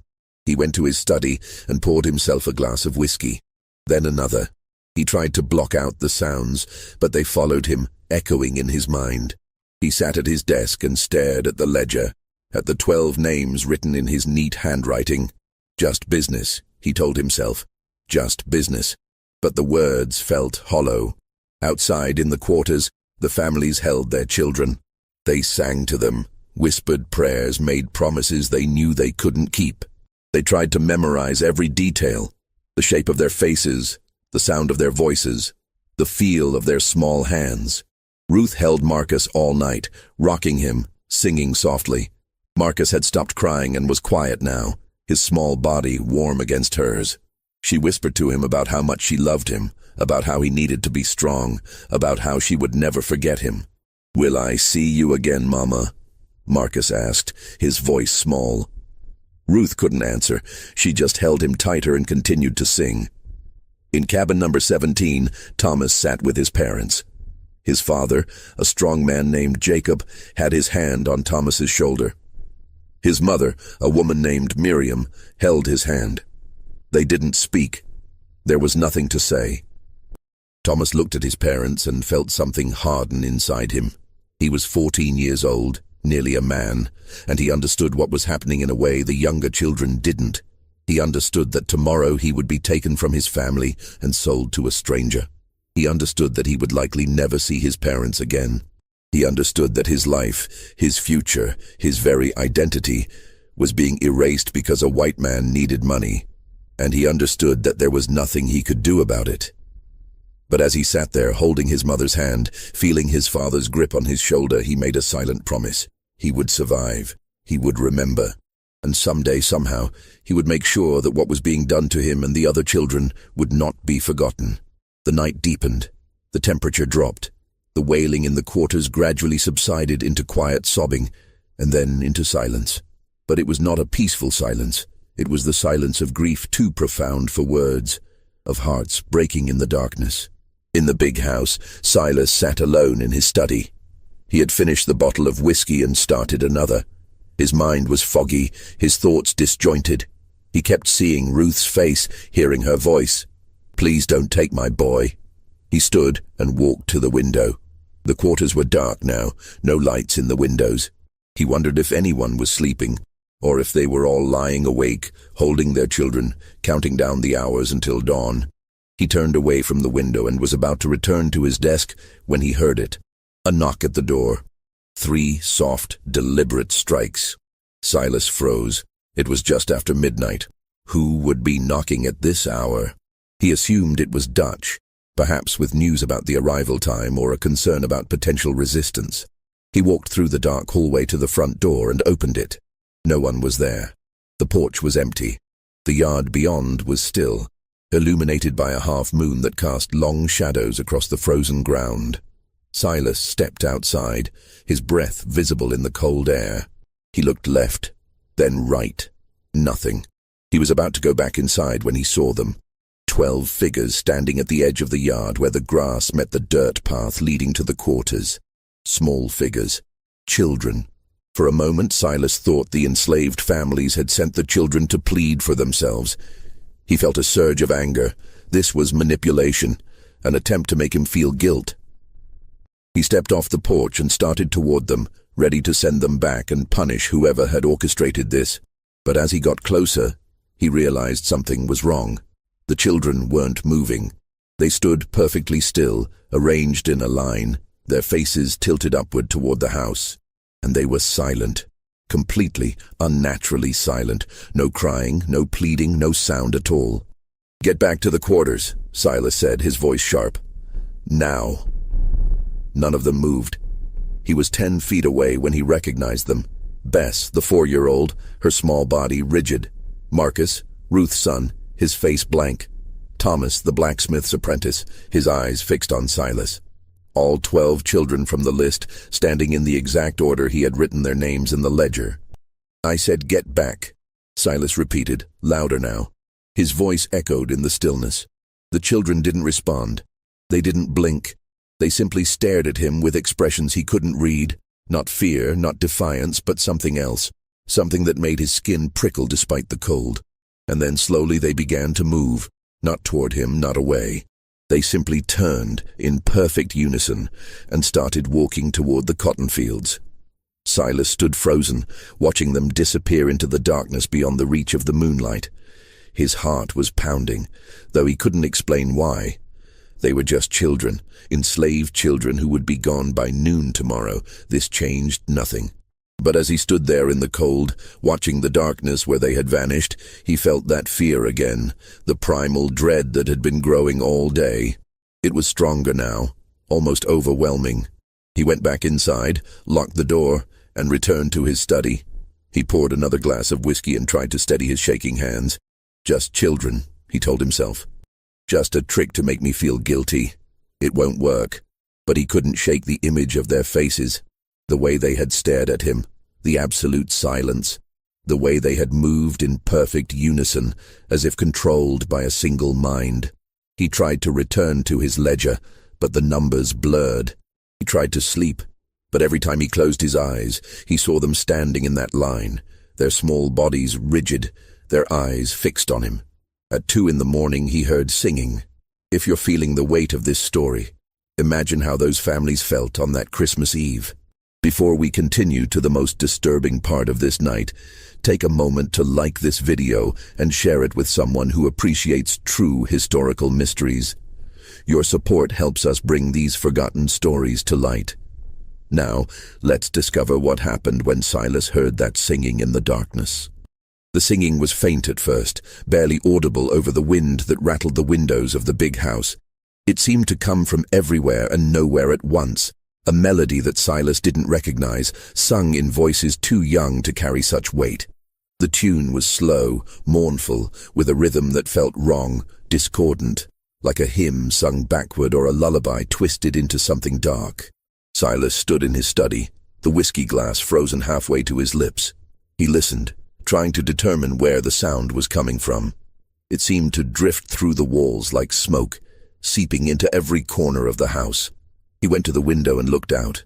He went to his study and poured himself a glass of whiskey. Then another. He tried to block out the sounds, but they followed him, echoing in his mind. He sat at his desk and stared at the ledger, at the 12 names written in his neat handwriting. Just business, he told himself. Just business. But the words felt hollow. Outside in the quarters, the families held their children. They sang to them, whispered prayers, made promises they knew they couldn't keep. They tried to memorize every detail, the shape of their faces, the sound of their voices, the feel of their small hands. Ruth held Marcus all night, rocking him, singing softly. Marcus had stopped crying and was quiet now, his small body warm against hers. She whispered to him about how much she loved him, about how he needed to be strong, about how she would never forget him. "Will I see you again, Mama?" Marcus asked, his voice small. Ruth couldn't answer. She just held him tighter and continued to sing. In cabin number 17, Thomas sat with his parents. His father, a strong man named Jacob, had his hand on Thomas's shoulder. His mother, a woman named Miriam, held his hand. They didn't speak. There was nothing to say. Thomas looked at his parents and felt something harden inside him. He was 14 years old, nearly a man, and he understood what was happening in a way the younger children didn't. He understood that tomorrow he would be taken from his family and sold to a stranger. He understood that he would likely never see his parents again. He understood that his life, his future, his very identity was being erased because a white man needed money, and he understood that there was nothing he could do about it. But as he sat there holding his mother's hand, feeling his father's grip on his shoulder, he made a silent promise. He would survive. He would remember. And someday, somehow, he would make sure that what was being done to him and the other children would not be forgotten. The night deepened. The temperature dropped. The wailing in the quarters gradually subsided into quiet sobbing, and then into silence. But it was not a peaceful silence. It was the silence of grief too profound for words, of hearts breaking in the darkness. In the big house, Silas sat alone in his study. He had finished the bottle of whiskey and started another. His mind was foggy, his thoughts disjointed. He kept seeing Ruth's face, hearing her voice. "Please don't take my boy." He stood and walked to the window. The quarters were dark now, no lights in the windows. He wondered if anyone was sleeping, or if they were all lying awake, holding their children, counting down the hours until dawn. He turned away from the window and was about to return to his desk when he heard it. A knock at the door. 3 soft, deliberate strikes. Silas froze. It was just after midnight. Who would be knocking at this hour? He assumed it was Dutch, perhaps with news about the arrival time or a concern about potential resistance. He walked through the dark hallway to the front door and opened it. No one was there. The porch was empty. The yard beyond was still, illuminated by a half-moon that cast long shadows across the frozen ground. Silas stepped outside, his breath visible in the cold air. He looked left, then right. Nothing. He was about to go back inside when he saw them. 12 figures standing at the edge of the yard where the grass met the dirt path leading to the quarters. Small figures. Children. For a moment, Silas thought the enslaved families had sent the children to plead for themselves. He felt a surge of anger. This was manipulation, an attempt to make him feel guilt. He stepped off the porch and started toward them, ready to send them back and punish whoever had orchestrated this. But as he got closer, he realized something was wrong. The children weren't moving. They stood perfectly still, arranged in a line, their faces tilted upward toward the house. And they were silent, completely, unnaturally silent. No crying, no pleading, no sound at all. "Get back to the quarters," Silas said, his voice sharp. "Now." None of them moved. He was 10 feet away when he recognized them. Bess, the 4-year-old, her small body rigid. Marcus, Ruth's son, his face blank. Thomas, the blacksmith's apprentice, his eyes fixed on Silas. All 12 children from the list, standing in the exact order he had written their names in the ledger. "I said get back," Silas repeated, louder now. His voice echoed in the stillness. The children didn't respond. They didn't blink. They simply stared at him with expressions he couldn't read. Not fear, not defiance, but something else. Something that made his skin prickle despite the cold. And then slowly they began to move. Not toward him, not away. They simply turned, in perfect unison, and started walking toward the cotton fields. Silas stood frozen, watching them disappear into the darkness beyond the reach of the moonlight. His heart was pounding, though he couldn't explain why. They were just children, enslaved children who would be gone by noon tomorrow. This changed nothing. But as he stood there in the cold, watching the darkness where they had vanished, he felt that fear again, the primal dread that had been growing all day. It was stronger now, almost overwhelming. He went back inside, locked the door, and returned to his study. He poured another glass of whiskey and tried to steady his shaking hands. "Just children," he told himself. "Just a trick to make me feel guilty. It won't work." But he couldn't shake the image of their faces, the way they had stared at him, the absolute silence, the way they had moved in perfect unison, as if controlled by a single mind. He tried to return to his ledger, but the numbers blurred. He tried to sleep, but every time he closed his eyes, he saw them standing in that line, their small bodies rigid, their eyes fixed on him. At 2 in the morning he heard singing. If you're feeling the weight of this story, imagine how those families felt on that Christmas Eve. Before we continue to the most disturbing part of this night, take a moment to like this video and share it with someone who appreciates true historical mysteries. Your support helps us bring these forgotten stories to light. Now, let's discover what happened when Silas heard that singing in the darkness. The singing was faint at first, barely audible over the wind that rattled the windows of the big house. It seemed to come from everywhere and nowhere at once, a melody that Silas didn't recognize, sung in voices too young to carry such weight. The tune was slow, mournful, with a rhythm that felt wrong, discordant, like a hymn sung backward or a lullaby twisted into something dark. Silas stood in his study, the whiskey glass frozen halfway to his lips. He listened, trying to determine where the sound was coming from. It seemed to drift through the walls like smoke, seeping into every corner of the house. He went to the window and looked out.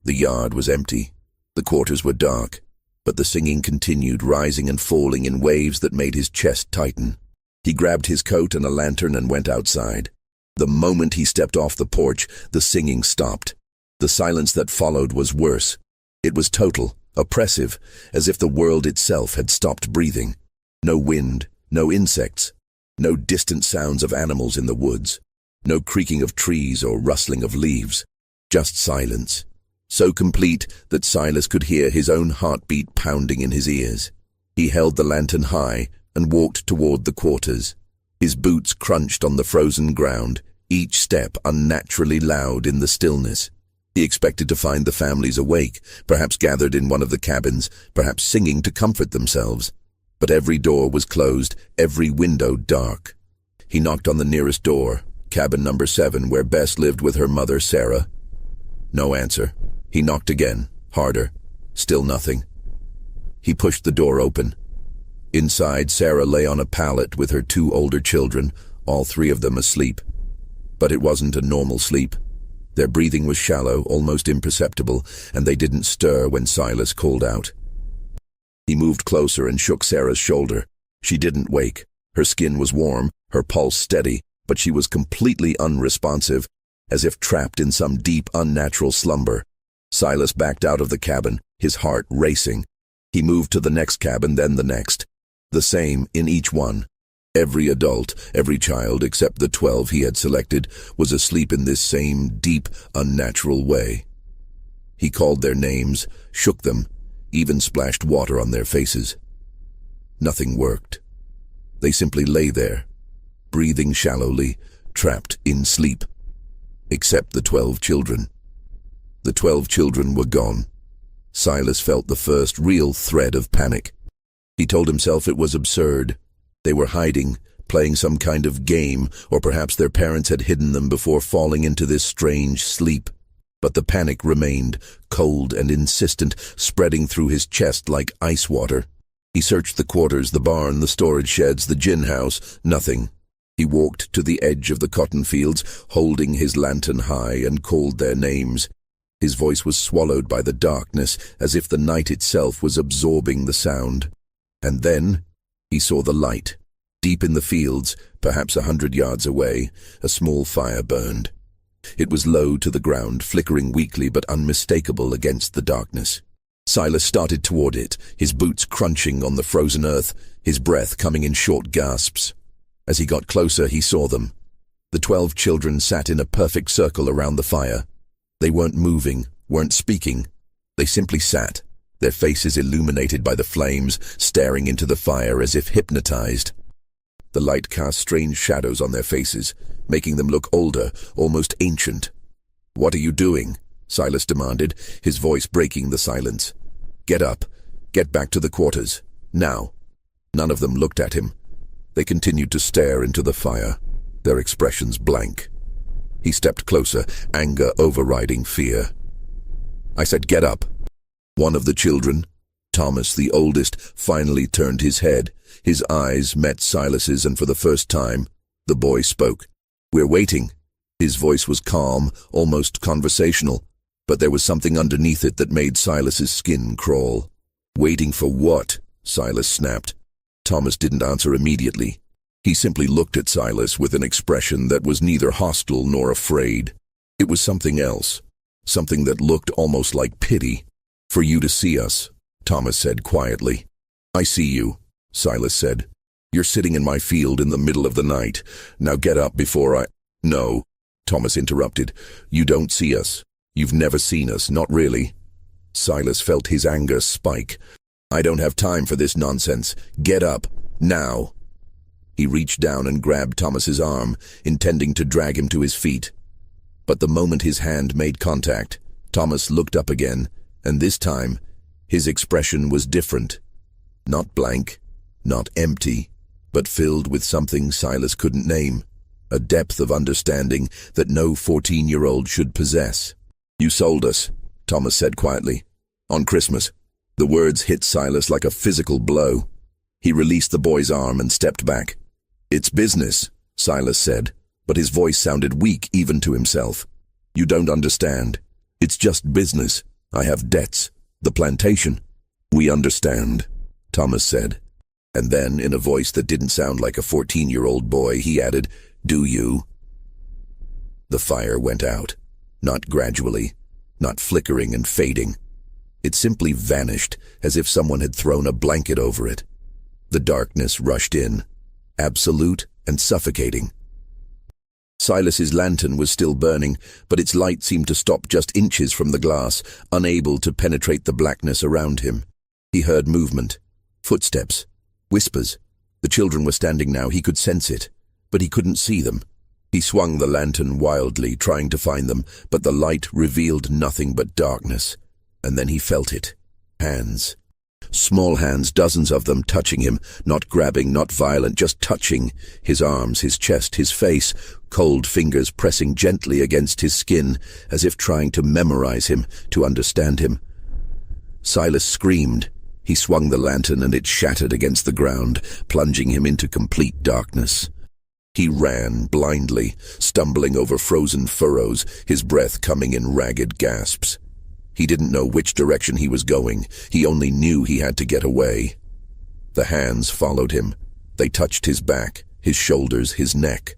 The yard was empty. The quarters were dark, but the singing continued, rising and falling in waves that made his chest tighten. He grabbed his coat and a lantern and went outside. The moment he stepped off the porch, the singing stopped. The silence that followed was worse. It was total, oppressive, as if the world itself had stopped breathing. No wind, no insects, no distant sounds of animals in the woods, no creaking of trees or rustling of leaves, just silence, so complete that Silas could hear his own heartbeat pounding in his ears. He held the lantern high and walked toward the quarters. His boots crunched on the frozen ground, each step unnaturally loud in the stillness. He expected to find the families awake, perhaps gathered in one of the cabins, perhaps singing to comfort themselves. But every door was closed, every window dark. He knocked on the nearest door, cabin number 7, where Bess lived with her mother, Sarah. No answer. He knocked again, harder. Still nothing. He pushed the door open. Inside, Sarah lay on a pallet with her 2 older children, all 3 of them asleep. But it wasn't a normal sleep. Their breathing was shallow, almost imperceptible, and they didn't stir when Silas called out. He moved closer and shook Sarah's shoulder. She didn't wake. Her skin was warm, her pulse steady, but she was completely unresponsive, as if trapped in some deep, unnatural slumber. Silas backed out of the cabin, his heart racing. He moved to the next cabin, then the next. The same in each one. Every adult, every child except the 12 he had selected, was asleep in this same deep, unnatural way. He called their names, shook them, even splashed water on their faces. Nothing worked. They simply lay there, breathing shallowly, trapped in sleep. Except the 12 children. The 12 children were gone. Silas felt the first real thread of panic. He told himself it was absurd. They were hiding, playing some kind of game, or perhaps their parents had hidden them before falling into this strange sleep. But the panic remained, cold and insistent, spreading through his chest like ice water. He searched the quarters, the barn, the storage sheds, the gin house. Nothing. He walked to the edge of the cotton fields, holding his lantern high, and called their names. His voice was swallowed by the darkness, as if the night itself was absorbing the sound. And then he saw the light. Deep in the fields, perhaps 100 yards away, a small fire burned. It was low to the ground, flickering weakly but unmistakable against the darkness. Silas started toward it, his boots crunching on the frozen earth, his breath coming in short gasps. As he got closer, he saw them. The 12 children sat in a perfect circle around the fire. They weren't moving, weren't speaking. They simply sat, their faces illuminated by the flames, staring into the fire as if hypnotized. The light cast strange shadows on their faces, making them look older, almost ancient. "What are you doing?" Silas demanded, his voice breaking the silence. "Get up. Get back to the quarters. Now." None of them looked at him. They continued to stare into the fire, their expressions blank. He stepped closer, anger overriding fear. "I said get up." One of the children, Thomas, the oldest, finally turned his head. His eyes met Silas's, and for the first time, the boy spoke. "We're waiting." His voice was calm, almost conversational, but there was something underneath it that made Silas's skin crawl. "Waiting for what?" Silas snapped. Thomas didn't answer immediately. He simply looked at Silas with an expression that was neither hostile nor afraid. It was something else. something that looked almost like pity. "For you to see us," Thomas said quietly. "I see you," Silas said. "You're sitting in my field in the middle of the night. Now get up before I—" "No," Thomas interrupted. "You don't see us. You've never seen us, not really." Silas felt his anger spike. "I don't have time for this nonsense. Get up, now." He reached down and grabbed Thomas's arm, intending to drag him to his feet. But the moment his hand made contact, Thomas looked up again, and this time, his expression was different. Not blank, not empty, but filled with something Silas couldn't name, a depth of understanding that no 14-year-old should possess. "You sold us," Thomas said quietly. "On Christmas." The words hit Silas like a physical blow. He released the boy's arm and stepped back. "It's business," Silas said, but his voice sounded weak even to himself. "You don't understand. It's just business. I have debts. The plantation." "We understand," Thomas said. And then, in a voice that didn't sound like a 14-year-old boy, he added, "Do you?" The fire went out. Not gradually, not flickering and fading. It simply vanished, as if someone had thrown a blanket over it. The darkness rushed in, absolute and suffocating. Silas's lantern was still burning, but its light seemed to stop just inches from the glass, unable to penetrate the blackness around him. He heard movement, footsteps, whispers. The children were standing now, he could sense it, but he couldn't see them. He swung the lantern wildly, trying to find them, but the light revealed nothing but darkness. And then he felt it. Hands. Small hands, dozens of them, touching him, not grabbing, not violent, just touching. His arms, his chest, his face, cold fingers pressing gently against his skin, as if trying to memorize him, to understand him. Silas screamed. He swung the lantern and it shattered against the ground, plunging him into complete darkness. He ran blindly, stumbling over frozen furrows, his breath coming in ragged gasps. He didn't know which direction he was going. He only knew he had to get away. The hands followed him. They touched his back, his shoulders, his neck.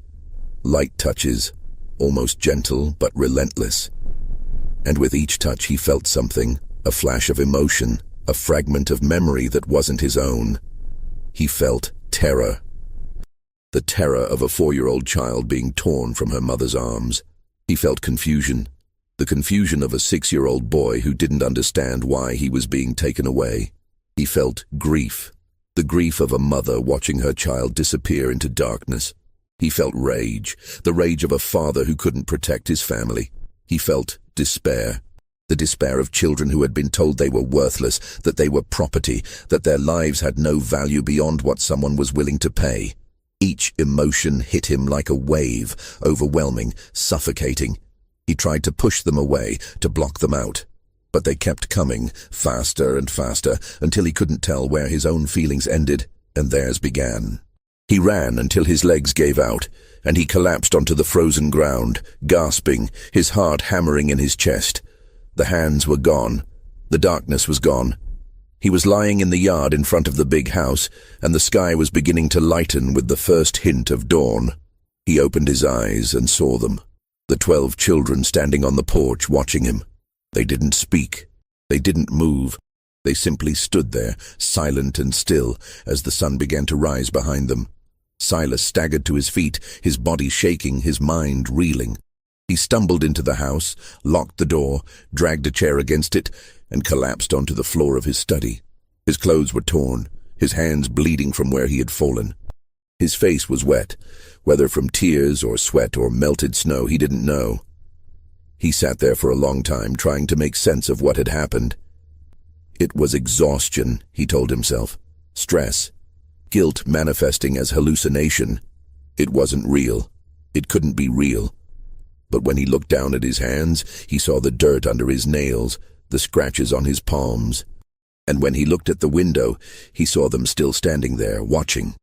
Light touches, almost gentle but relentless. And with each touch he felt something, a flash of emotion, a fragment of memory that wasn't his own. He felt terror. The terror of a 4-year-old child being torn from her mother's arms. He felt confusion. The confusion of a 6-year-old boy who didn't understand why he was being taken away. He felt grief, the grief of a mother watching her child disappear into darkness. He felt rage, the rage of a father who couldn't protect his family. He felt despair, the despair of children who had been told they were worthless, that they were property, that their lives had no value beyond what someone was willing to pay. Each emotion hit him like a wave, overwhelming, suffocating. He tried to push them away, to block them out. But they kept coming, faster and faster, until he couldn't tell where his own feelings ended and theirs began. He ran until his legs gave out, and he collapsed onto the frozen ground, gasping, his heart hammering in his chest. The hands were gone. The darkness was gone. He was lying in the yard in front of the big house, and the sky was beginning to lighten with the first hint of dawn. He opened his eyes and saw them. The 12 children standing on the porch watching him. They didn't speak. They didn't move. They simply stood there, silent and still, as the sun began to rise behind them. Silas staggered to his feet, his body shaking, his mind reeling. He stumbled into the house, locked the door, dragged a chair against it, and collapsed onto the floor of his study. His clothes were torn, his hands bleeding from where he had fallen. His face was wet, whether from tears or sweat or melted snow, he didn't know. He sat there for a long time, trying to make sense of what had happened. It was exhaustion, he told himself. Stress. Guilt manifesting as hallucination. It wasn't real. It couldn't be real. But when he looked down at his hands, he saw the dirt under his nails, the scratches on his palms. And when he looked at the window, he saw them still standing there, watching.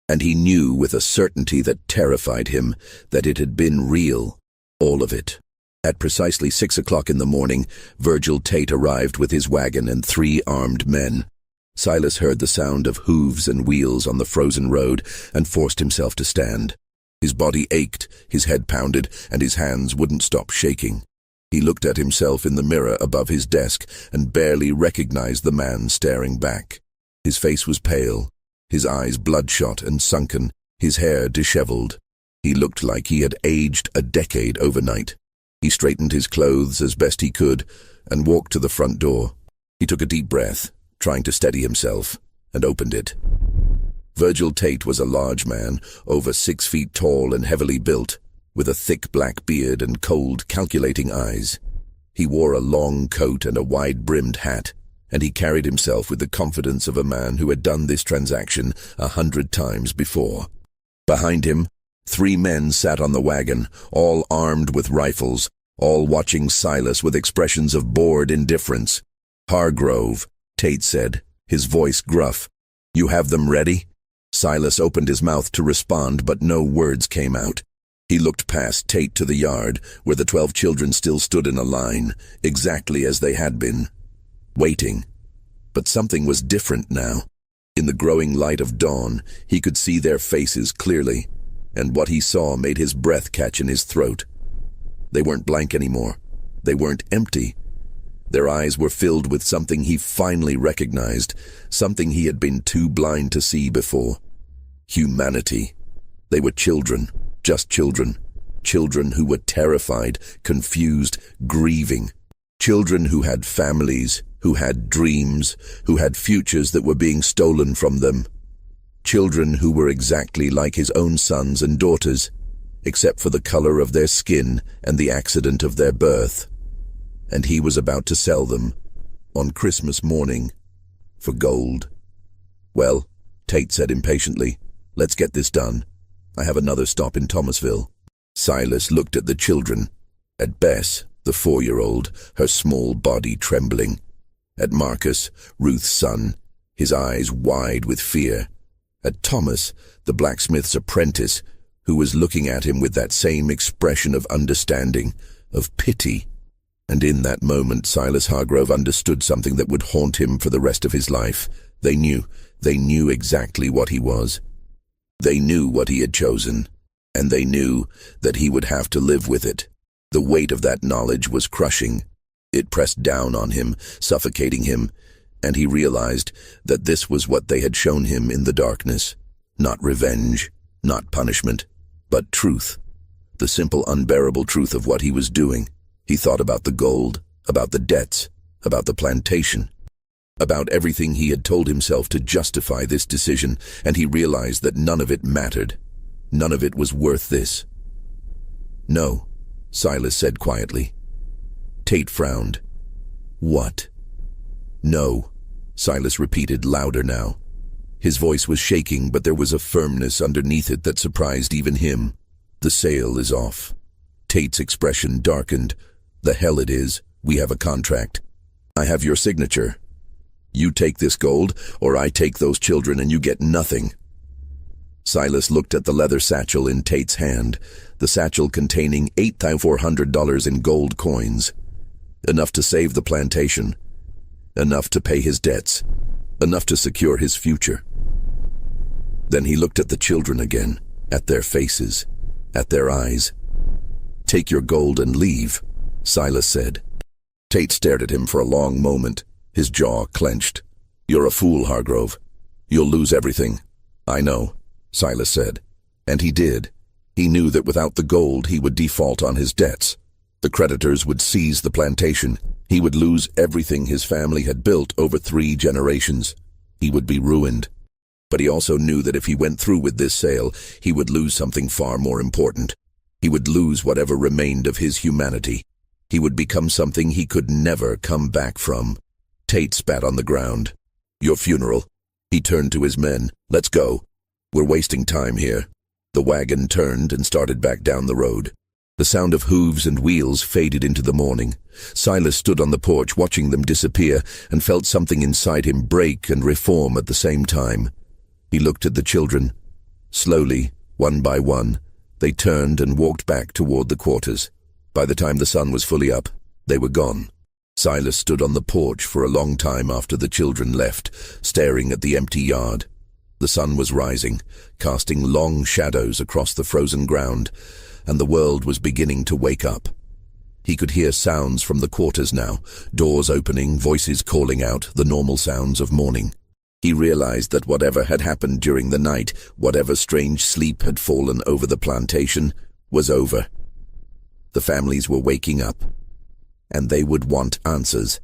And he knew with a certainty that terrified him that it had been real, all of it. At precisely 6 o'clock in the morning, Virgil Tate arrived with his wagon and 3 armed men. Silas heard the sound of hooves and wheels on the frozen road and forced himself to stand. His body ached, his head pounded, and his hands wouldn't stop shaking. He looked at himself in the mirror above his desk and barely recognized the man staring back. His face was pale, his eyes bloodshot and sunken, his hair disheveled. He looked like he had aged a decade overnight. He straightened his clothes as best he could and walked to the front door. He took a deep breath, trying to steady himself, and opened it. Virgil Tate was a large man, over 6 feet tall and heavily built, with a thick black beard and cold, calculating eyes. He wore a long coat and a wide-brimmed hat, and he carried himself with the confidence of a man who had done this transaction 100 times before. Behind him, 3 men sat on the wagon, all armed with rifles, all watching Silas with expressions of bored indifference. "Hargrove," Tate said, his voice gruff. "You have them ready?" Silas opened his mouth to respond, but no words came out. He looked past Tate to the yard, where the 12 children still stood in a line, exactly as they had been, waiting. But something was different now. In the growing light of dawn, he could see their faces clearly, and what he saw made his breath catch in his throat. They weren't blank anymore. They weren't empty. Their eyes were filled with something he finally recognized, something he had been too blind to see before. Humanity. They were children. Just children. Children who were terrified, confused, grieving. Children who had families, who had dreams, who had futures that were being stolen from them. Children who were exactly like his own sons and daughters, except for the color of their skin and the accident of their birth. And he was about to sell them, on Christmas morning, for gold. "Well," Tate said impatiently, "let's get this done. I have another stop in Thomasville." Silas looked at the children. At Bess, the 4-year-old, her small body trembling. At Marcus, Ruth's son, his eyes wide with fear. At Thomas, the blacksmith's apprentice, who was looking at him with that same expression of understanding, of pity. And in that moment, Silas Hargrove understood something that would haunt him for the rest of his life. They knew exactly what he was. They knew what he had chosen, and they knew that he would have to live with it. The weight of that knowledge was crushing. It pressed down on him, suffocating him, and he realized that this was what they had shown him in the darkness. Not revenge, not punishment, but truth. The simple, unbearable truth of what he was doing. He thought about the gold, about the debts, about the plantation, about everything he had told himself to justify this decision, and he realized that none of it mattered. None of it was worth this. "No," Silas said quietly. Tate frowned. "What?" "No," Silas repeated louder now. His voice was shaking, but there was a firmness underneath it that surprised even him. "The sale is off." Tate's expression darkened. "The hell it is. We have a contract. I have your signature. You take this gold, or I take those children and you get nothing." Silas looked at the leather satchel in Tate's hand, the satchel containing $8,400 in gold coins. Enough to save the plantation. Enough to pay his debts. Enough to secure his future. Then he looked at the children again, at their faces, at their eyes. "Take your gold and leave," Silas said. Tate stared at him for a long moment, his jaw clenched. "You're a fool, Hargrove. You'll lose everything." "I know," Silas said. And he did. He knew that without the gold he would default on his debts. The creditors would seize the plantation. He would lose everything his family had built over 3 generations. He would be ruined. But he also knew that if he went through with this sale, he would lose something far more important. He would lose whatever remained of his humanity. He would become something he could never come back from. Tate spat on the ground. "Your funeral." He turned to his men. "Let's go. We're wasting time here." The wagon turned and started back down the road. The sound of hooves and wheels faded into the morning. Silas stood on the porch watching them disappear and felt something inside him break and reform at the same time. He looked at the children. Slowly, one by one, they turned and walked back toward the quarters. By the time the sun was fully up, they were gone. Silas stood on the porch for a long time after the children left, staring at the empty yard. The sun was rising, casting long shadows across the frozen ground, and the world was beginning to wake up. He could hear sounds from the quarters now, doors opening, voices calling out, the normal sounds of morning. He realized that whatever had happened during the night, whatever strange sleep had fallen over the plantation, was over. The families were waking up, and they would want answers.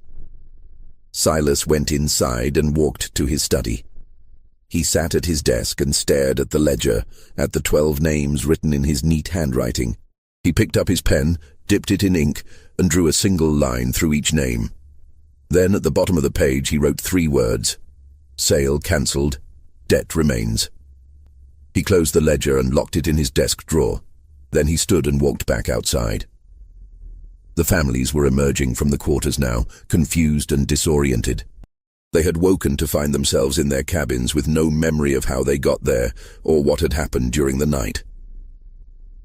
Silas went inside and walked to his study. He sat at his desk and stared at the ledger, at the 12 names written in his neat handwriting. He picked up his pen, dipped it in ink, and drew a single line through each name. Then at the bottom of the page he wrote 3 words: sale cancelled, debt remains. He closed the ledger and locked it in his desk drawer. Then he stood and walked back outside. The families were emerging from the quarters now, confused and disoriented. They had woken to find themselves in their cabins with no memory of how they got there or what had happened during the night.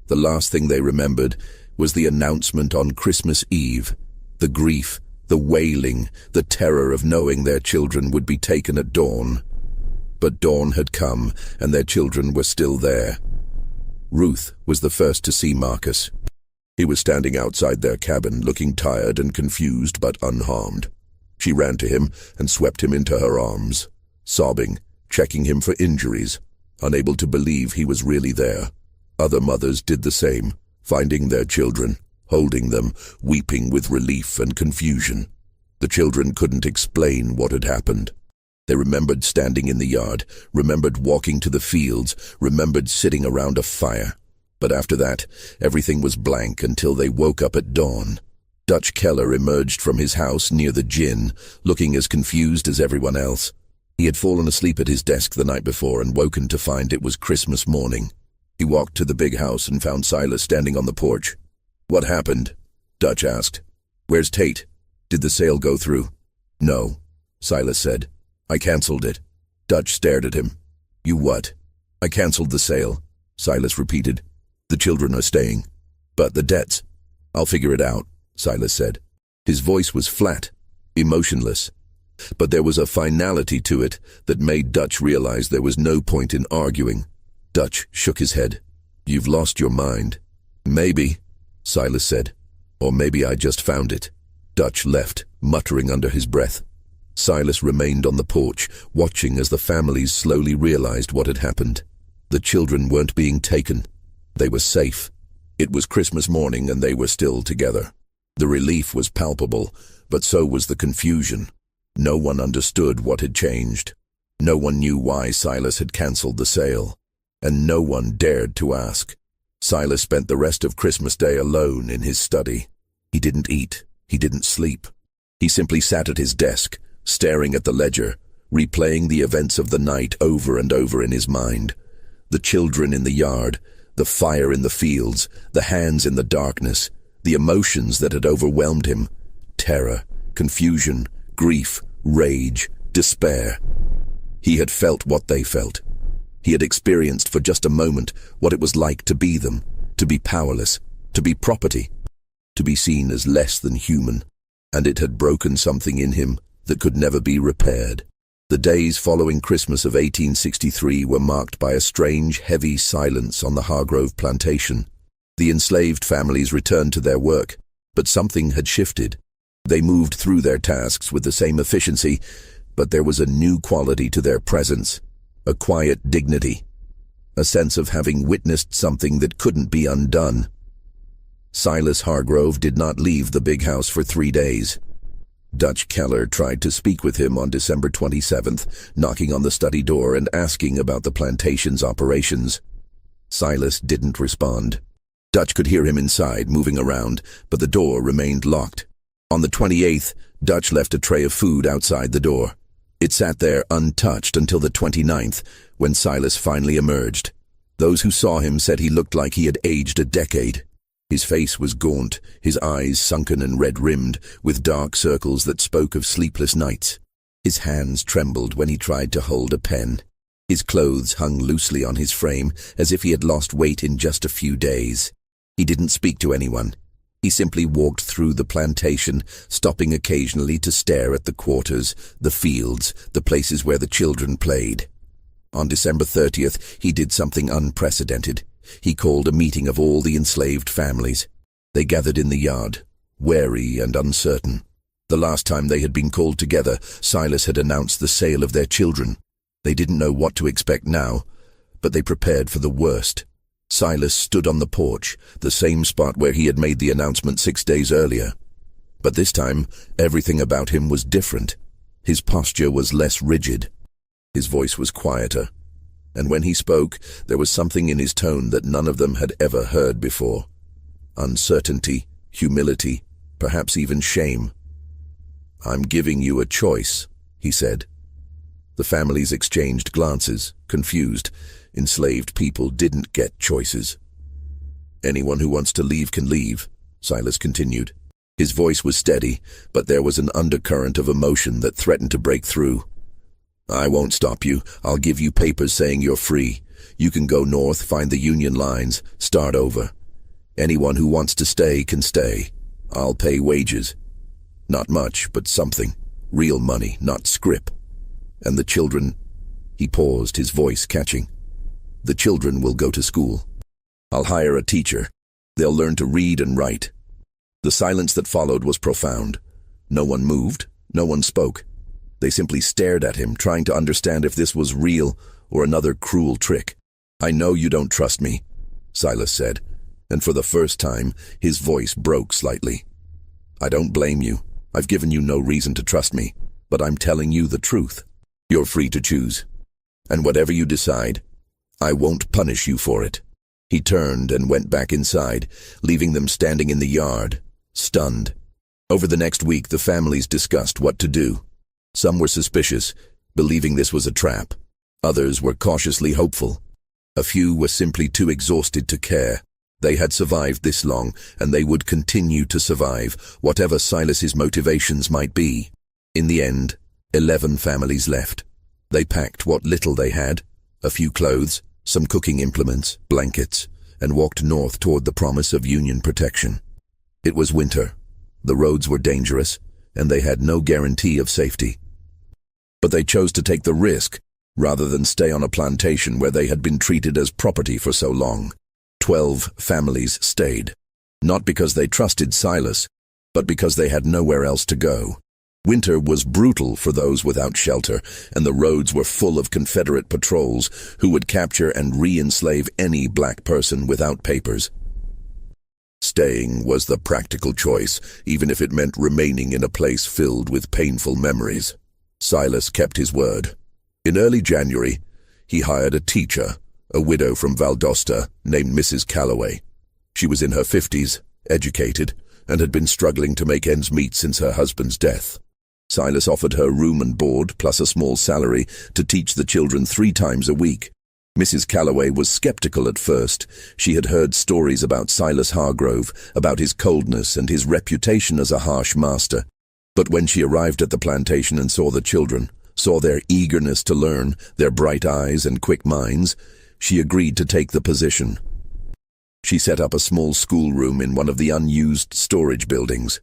The last thing they remembered was the announcement on Christmas Eve, the grief, the wailing, the terror of knowing their children would be taken at dawn. But dawn had come, and their children were still there. Ruth was the first to see Marcus. He was standing outside their cabin, looking tired and confused but unharmed. She ran to him and swept him into her arms, sobbing, checking him for injuries, unable to believe he was really there. Other mothers did the same, finding their children, holding them, weeping with relief and confusion. The children couldn't explain what had happened. They remembered standing in the yard, remembered walking to the fields, remembered sitting around a fire. But after that, everything was blank until they woke up at dawn. Dutch Keller emerged from his house near the gin, looking as confused as everyone else. He had fallen asleep at his desk the night before and woken to find it was Christmas morning. He walked to the big house and found Silas standing on the porch. "What happened?" Dutch asked. "Where's Tate? Did the sale go through?" "No," Silas said. "I cancelled it." Dutch stared at him. "You what?" "I cancelled the sale," Silas repeated. "The children are staying. But the debts?" "I'll figure it out," Silas said. His voice was flat, emotionless. But there was a finality to it that made Dutch realize there was no point in arguing. Dutch shook his head. "You've lost your mind." "Maybe," Silas said. "Or maybe I just found it." Dutch left, muttering under his breath. Silas remained on the porch, watching as the families slowly realized what had happened. The children weren't being taken. They were safe. It was Christmas morning and they were still together. The relief was palpable, but so was the confusion. No one understood what had changed. No one knew why Silas had cancelled the sale, and no one dared to ask. Silas spent the rest of Christmas Day alone in his study. He didn't eat. He didn't sleep. He simply sat at his desk, staring at the ledger, replaying the events of the night over and over in his mind. The children in the yard, the fire in the fields, the hands in the darkness, the emotions that had overwhelmed him. Terror, confusion, grief, rage, despair. He had felt what they felt. He had experienced for just a moment what it was like to be them, to be powerless, to be property, to be seen as less than human. And it had broken something in him that could never be repaired. The days following Christmas of 1863 were marked by a strange, heavy silence on the Hargrove plantation. The enslaved families returned to their work, but something had shifted. They moved through their tasks with the same efficiency, but there was a new quality to their presence, a quiet dignity, a sense of having witnessed something that couldn't be undone. Silas Hargrove did not leave the big house for 3 days. Dutch Keller tried to speak with him on December 27th, knocking on the study door and asking about the plantation's operations. Silas didn't respond. Dutch could hear him inside, moving around, but the door remained locked. On the 28th, Dutch left a tray of food outside the door. It sat there untouched until the 29th, when Silas finally emerged. Those who saw him said he looked like he had aged a decade. His face was gaunt, his eyes sunken and red-rimmed, with dark circles that spoke of sleepless nights. His hands trembled when he tried to hold a pen. His clothes hung loosely on his frame, as if he had lost weight in just a few days. He didn't speak to anyone. He simply walked through the plantation, stopping occasionally to stare at the quarters, the fields, the places where the children played. On December 30th, he did something unprecedented. He called a meeting of all the enslaved families. They gathered in the yard. wary and uncertain. The last time they had been called together, Silas had announced the sale of their children. They didn't know what to expect now, but they prepared for the worst. Silas stood on the porch, the same spot where he had made the announcement 6 days earlier. But this time, everything about him was different. His posture was less rigid. His voice was quieter. And when he spoke, there was something in his tone that none of them had ever heard before. Uncertainty, humility, perhaps even shame. "I'm giving you a choice," he said. The families exchanged glances, confused. Enslaved people didn't get choices. "Anyone who wants to leave can leave," Silas continued. His voice was steady, but there was an undercurrent of emotion that threatened to break through. "I won't stop you. I'll give you papers saying you're free. You can go north, find the Union lines, start over. Anyone who wants to stay can stay. I'll pay wages. Not much, but something. Real money, not scrip. And the children—" He paused, his voice catching. "The children will go to school. I'll hire a teacher. They'll learn to read and write." The silence that followed was profound. No one moved, no one spoke. They simply stared at him, trying to understand if this was real or another cruel trick. "I know you don't trust me," Silas said, and for the first time, his voice broke slightly. "I don't blame you. I've given you no reason to trust me, but I'm telling you the truth. You're free to choose. And whatever you decide, I won't punish you for it." He turned and went back inside, leaving them standing in the yard, stunned. Over the next week, the families discussed what to do. Some were suspicious, believing this was a trap. Others were cautiously hopeful. A few were simply too exhausted to care. They had survived this long, and they would continue to survive, whatever Silas's motivations might be. In the end, 11 families left. They packed what little they had, a few clothes, some cooking implements, blankets, and walked north toward the promise of Union protection. It was winter. The roads were dangerous, and they had no guarantee of safety. But they chose to take the risk, rather than stay on a plantation where they had been treated as property for so long. 12 families stayed, not because they trusted Silas, but because they had nowhere else to go. Winter was brutal for those without shelter, and the roads were full of Confederate patrols who would capture and re-enslave any black person without papers. Staying was the practical choice, even if it meant remaining in a place filled with painful memories. Silas kept his word. In early January, he hired a teacher, a widow from Valdosta named Mrs. Calloway. She was in her 50s, educated, and had been struggling to make ends meet since her husband's death. Silas offered her room and board, plus a small salary, to teach the children 3 times a week. Mrs. Calloway was skeptical at first. She had heard stories about Silas Hargrove, about his coldness and his reputation as a harsh master. But when she arrived at the plantation and saw the children, saw their eagerness to learn, their bright eyes and quick minds, she agreed to take the position. She set up a small schoolroom in one of the unused storage buildings.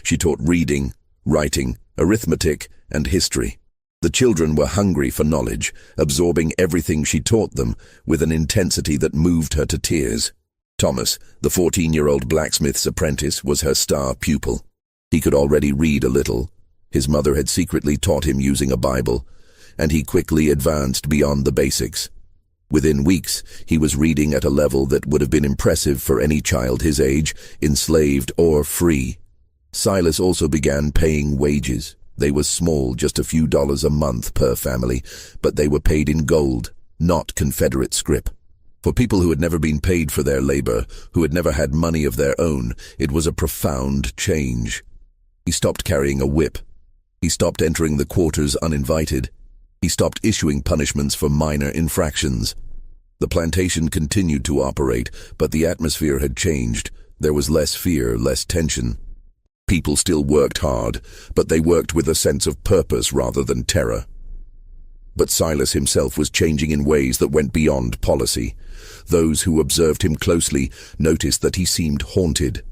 She taught reading, writing, arithmetic, and history. The children were hungry for knowledge, absorbing everything she taught them with an intensity that moved her to tears. Thomas, the 14-year-old blacksmith's apprentice, was her star pupil. He could already read a little. His mother had secretly taught him using a Bible, and he quickly advanced beyond the basics. Within weeks, he was reading at a level that would have been impressive for any child his age, enslaved or free. Silas also began paying wages. They were small, just a few dollars a month per family, but they were paid in gold, not Confederate scrip. For people who had never been paid for their labor, who had never had money of their own, it was a profound change. He stopped carrying a whip. He stopped entering the quarters uninvited. He stopped issuing punishments for minor infractions. The plantation continued to operate, but the atmosphere had changed. There was less fear, less tension. People still worked hard, but they worked with a sense of purpose rather than terror. But Silas himself was changing in ways that went beyond policy. Those who observed him closely noticed that he seemed haunted.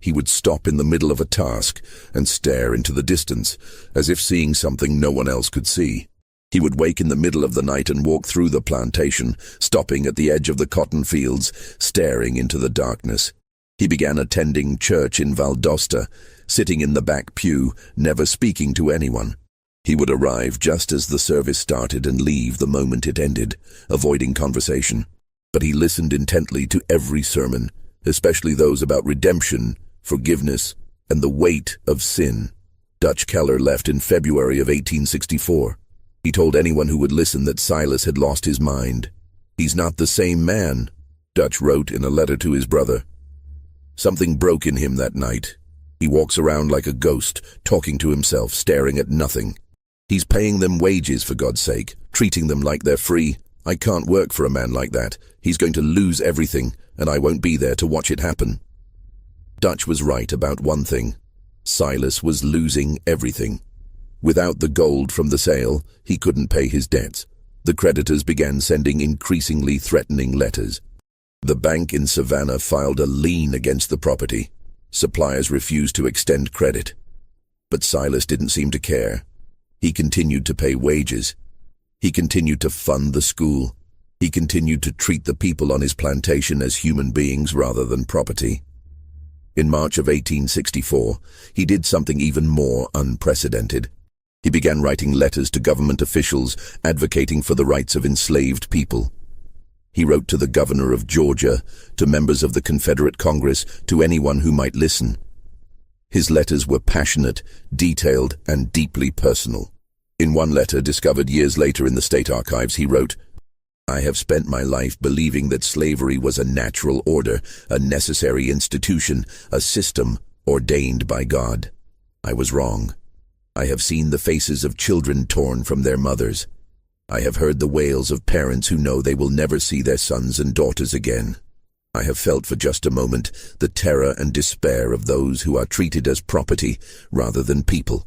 He would stop in the middle of a task and stare into the distance, as if seeing something no one else could see. He would wake in the middle of the night and walk through the plantation, stopping at the edge of the cotton fields, staring into the darkness. He began attending church in Valdosta, sitting in the back pew, never speaking to anyone. He would arrive just as the service started and leave the moment it ended, avoiding conversation. But he listened intently to every sermon, especially those about redemption, forgiveness, and the weight of sin. Dutch Keller left in February of 1864. He told anyone who would listen that Silas had lost his mind. "He's not the same man," Dutch wrote in a letter to his brother. "Something broke in him that night. He walks around like a ghost, talking to himself, staring at nothing. He's paying them wages, for God's sake, treating them like they're free. I can't work for a man like that. He's going to lose everything, and I won't be there to watch it happen." Dutch was right about one thing. Silas was losing everything. Without the gold from the sale, he couldn't pay his debts. The creditors began sending increasingly threatening letters. The bank in Savannah filed a lien against the property. Suppliers refused to extend credit. But Silas didn't seem to care. He continued to pay wages. He continued to fund the school. He continued to treat the people on his plantation as human beings rather than property. In March of 1864, he did something even more unprecedented. He began writing letters to government officials advocating for the rights of enslaved people. He wrote to the governor of Georgia, to members of the Confederate Congress, to anyone who might listen. His letters were passionate, detailed, and deeply personal. In one letter discovered years later in the state archives, he wrote, "I have spent my life believing that slavery was a natural order, a necessary institution, a system ordained by God. I was wrong. I have seen the faces of children torn from their mothers. I have heard the wails of parents who know they will never see their sons and daughters again. I have felt for just a moment the terror and despair of those who are treated as property rather than people.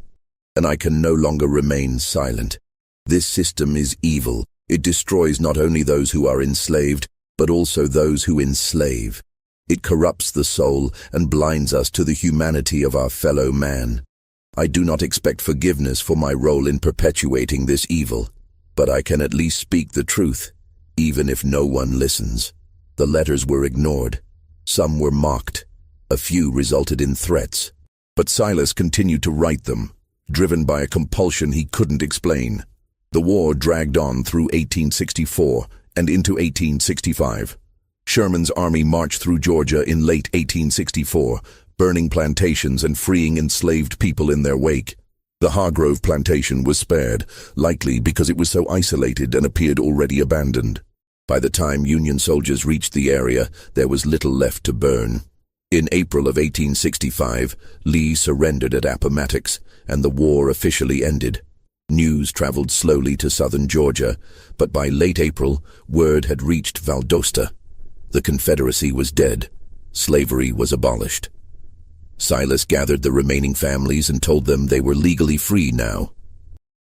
And I can no longer remain silent. This system is evil. It destroys not only those who are enslaved, but also those who enslave. It corrupts the soul and blinds us to the humanity of our fellow man. I do not expect forgiveness for my role in perpetuating this evil, but I can at least speak the truth, even if no one listens." The letters were ignored. Some were mocked. A few resulted in threats. But Silas continued to write them, driven by a compulsion he couldn't explain. The war dragged on through 1864 and into 1865. Sherman's army marched through Georgia in late 1864, burning plantations and freeing enslaved people in their wake. The Hargrove plantation was spared, likely because it was so isolated and appeared already abandoned. By the time Union soldiers reached the area, there was little left to burn. In April of 1865, Lee surrendered at Appomattox, and the war officially ended. News traveled slowly to southern Georgia, but by late April, word had reached Valdosta. The Confederacy was dead. Slavery was abolished. Silas gathered the remaining families and told them they were legally free now.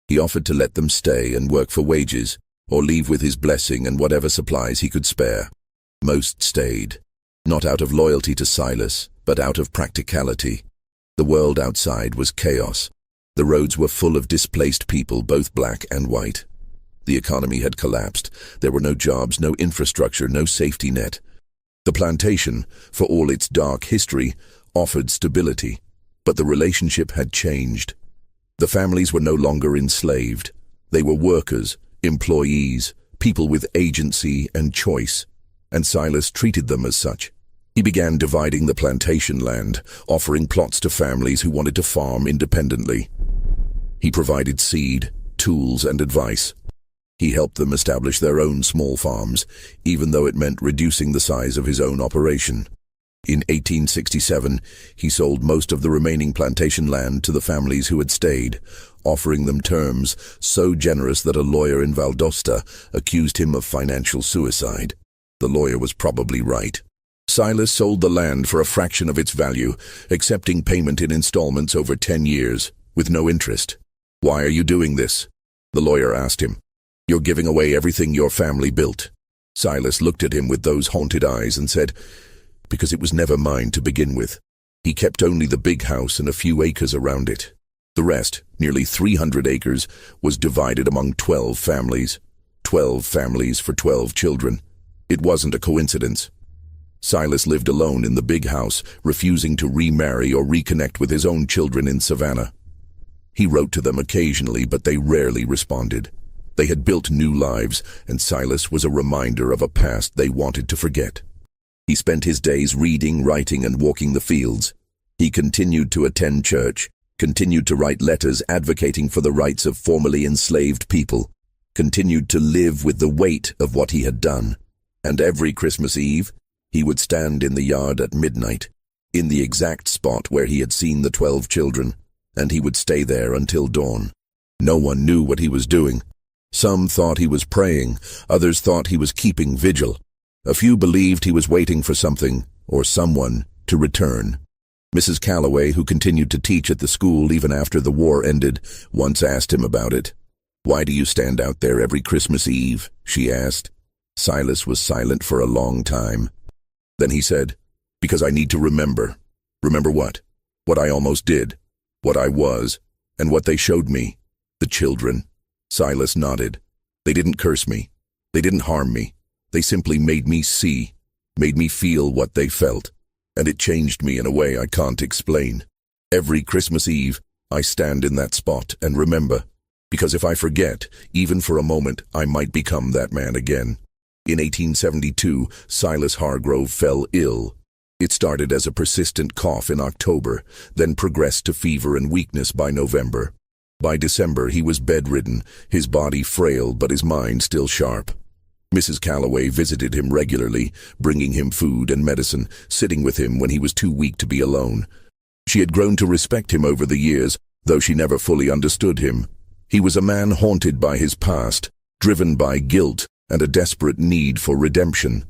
He offered to let them stay and work for wages, or leave with his blessing and whatever supplies he could spare. Most stayed, not out of loyalty to Silas, but out of practicality. The world outside was chaos. The roads were full of displaced people, both black and white. The economy had collapsed. There were no jobs, no infrastructure, no safety net. The plantation, for all its dark history, offered stability, but the relationship had changed. The families were no longer enslaved. They were workers, employees, people with agency and choice, and Silas treated them as such. He began dividing the plantation land, offering plots to families who wanted to farm independently. He provided seed, tools, and advice. He helped them establish their own small farms, even though it meant reducing the size of his own operation. In 1867, he sold most of the remaining plantation land to the families who had stayed, offering them terms so generous that a lawyer in Valdosta accused him of financial suicide. The lawyer was probably right. Silas sold the land for a fraction of its value, accepting payment in installments over 10 years, with no interest. "Why are you doing this?" the lawyer asked him. "You're giving away everything your family built." Silas looked at him with those haunted eyes and said, "Because it was never mine to begin with." He kept only the big house and a few acres around it. The rest, nearly 300 acres, was divided among 12 families. 12 families for 12 children. It wasn't a coincidence. Silas lived alone in the big house, refusing to remarry or reconnect with his own children in Savannah. He wrote to them occasionally, but they rarely responded. They had built new lives, and Silas was a reminder of a past they wanted to forget. He spent his days reading, writing, and walking the fields. He continued to attend church, continued to write letters advocating for the rights of formerly enslaved people, continued to live with the weight of what he had done. And every Christmas Eve, he would stand in the yard at midnight, in the exact spot where he had seen the 12 children, and he would stay there until dawn. No one knew what he was doing. Some thought he was praying, others thought he was keeping vigil. A few believed he was waiting for something, or someone, to return. Mrs. Calloway, who continued to teach at the school even after the war ended, once asked him about it. "Why do you stand out there every Christmas Eve?" she asked. Silas was silent for a long time. Then he said, "Because I need to remember." "Remember what?" "What I almost did, what I was, and what they showed me. The children." Silas nodded. "They didn't curse me. They didn't harm me. They simply made me see, made me feel what they felt. And it changed me in a way I can't explain. Every Christmas Eve, I stand in that spot and remember. Because if I forget, even for a moment, I might become that man again." In 1872, Silas Hargrove fell ill. It started as a persistent cough in October, then progressed to fever and weakness by November. By December, he was bedridden, his body frail but his mind still sharp. Mrs. Calloway visited him regularly, bringing him food and medicine, sitting with him when he was too weak to be alone. She had grown to respect him over the years, though she never fully understood him. He was a man haunted by his past, driven by guilt and a desperate need for redemption.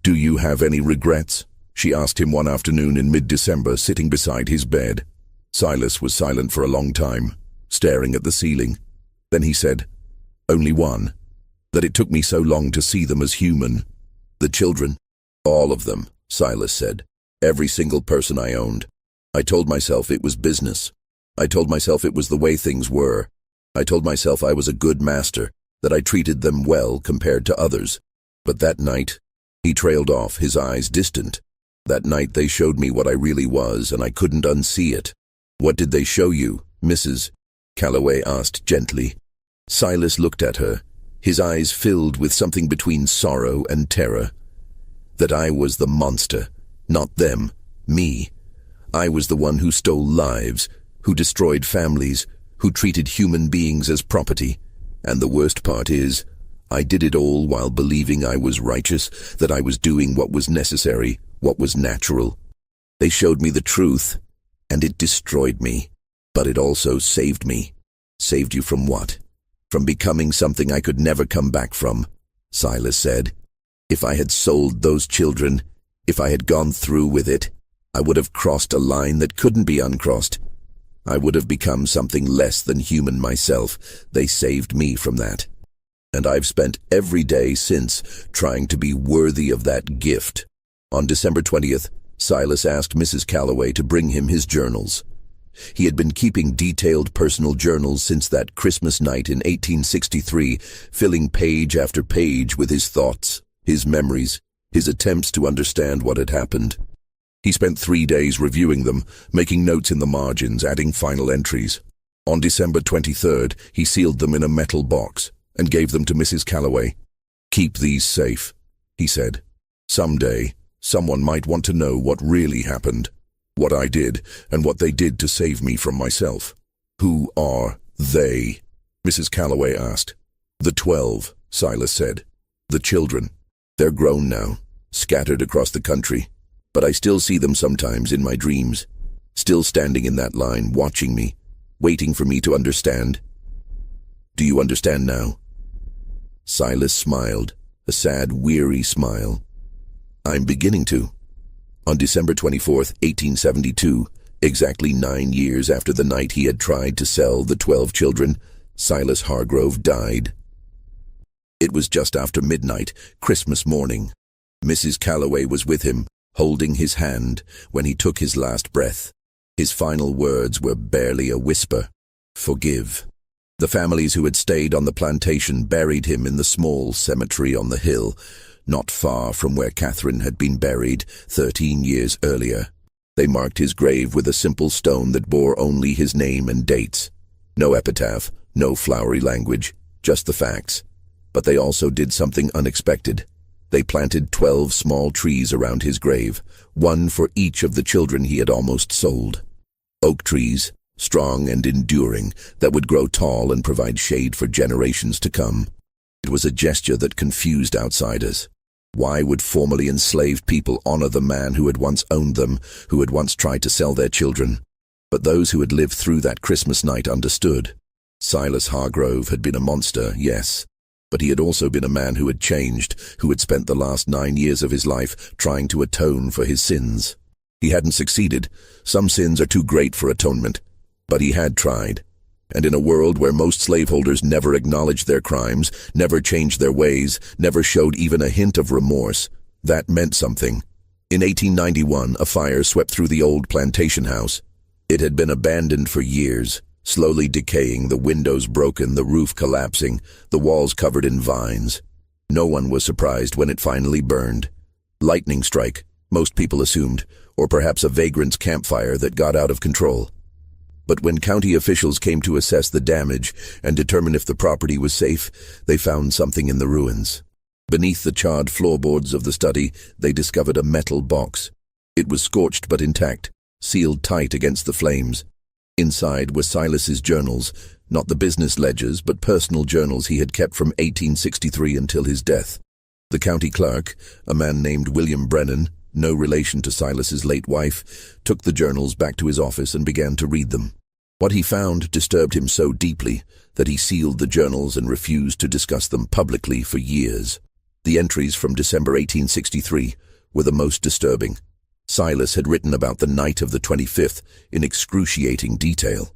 "Do you have any regrets?" she asked him one afternoon in mid-December, sitting beside his bed. Silas was silent for a long time, staring at the ceiling. Then he said, "Only one. That it took me so long to see them as human." "The children?" "All of them," Silas said. "Every single person I owned. I told myself it was business. I told myself it was the way things were. I told myself I was a good master, that I treated them well compared to others. But that night," he trailed off, his eyes distant. "That night they showed me what I really was, and I couldn't unsee it." "What did they show you, Mrs. Calloway asked gently. Silas looked at her, his eyes filled with something between sorrow and terror. "That I was the monster, not them, me. I was the one who stole lives, who destroyed families, who treated human beings as property. And the worst part is, I did it all while believing I was righteous, that I was doing what was necessary, what was natural. They showed me the truth, and it destroyed me. But it also saved me." "Saved you from what?" "From becoming something I could never come back from," Silas said. "If I had sold those children, if I had gone through with it, I would have crossed a line that couldn't be uncrossed. I would have become something less than human myself. They saved me from that. And I've spent every day since trying to be worthy of that gift." On December 20th, Silas asked Mrs. Calloway to bring him his journals. He had been keeping detailed personal journals since that Christmas night in 1863, filling page after page with his thoughts, his memories, his attempts to understand what had happened. He spent 3 days reviewing them, making notes in the margins, adding final entries. On December 23rd, he sealed them in a metal box and gave them to Mrs. Calloway. "Keep these safe," he said. "Someday, someone might want to know what really happened, what I did, and what they did to save me from myself." "Who are they?" Mrs. Calloway asked. "The 12, Silas said. "The children. They're grown now, scattered across the country. But I still see them sometimes in my dreams, still standing in that line, watching me, waiting for me to understand. Do you understand now?" Silas smiled, a sad, weary smile. "I'm beginning to." On December 24th, 1872, exactly 9 years after the night he had tried to sell the 12 children, Silas Hargrove died. It was just after midnight, Christmas morning. Mrs. Calloway was with him, holding his hand when he took his last breath. His final words were barely a whisper. "Forgive." The families who had stayed on the plantation buried him in the small cemetery on the hill. not far from where Catherine had been buried 13 years earlier. They marked his grave with a simple stone that bore only his name and dates. No epitaph, no flowery language, just the facts. But they also did something unexpected. They planted 12 small trees around his grave, one for each of the children he had almost sold. Oak trees, strong and enduring, that would grow tall and provide shade for generations to come. It was a gesture that confused outsiders. Why would formerly enslaved people honor the man who had once owned them, who had once tried to sell their children? But those who had lived through that Christmas night understood. Silas Hargrove had been a monster, yes, but he had also been a man who had changed, who had spent the last 9 years of his life trying to atone for his sins. He hadn't succeeded. Some sins are too great for atonement. But he had tried. And in a world where most slaveholders never acknowledged their crimes, never changed their ways, never showed even a hint of remorse, that meant something. In 1891, a fire swept through the old plantation house. It had been abandoned for years, slowly decaying, the windows broken, the roof collapsing, the walls covered in vines. No one was surprised when it finally burned. Lightning strike, most people assumed, or perhaps a vagrant's campfire that got out of control. But when county officials came to assess the damage and determine if the property was safe, they found something in the ruins. Beneath the charred floorboards of the study, they discovered a metal box. It was scorched but intact, sealed tight against the flames. Inside were Silas's journals, not the business ledgers, but personal journals he had kept from 1863 until his death. The county clerk, a man named William Brennan, no relation to Silas's late wife, took the journals back to his office and began to read them. What he found disturbed him so deeply that he sealed the journals and refused to discuss them publicly for years. The entries from December 1863 were the most disturbing. Silas had written about the night of the 25th in excruciating detail.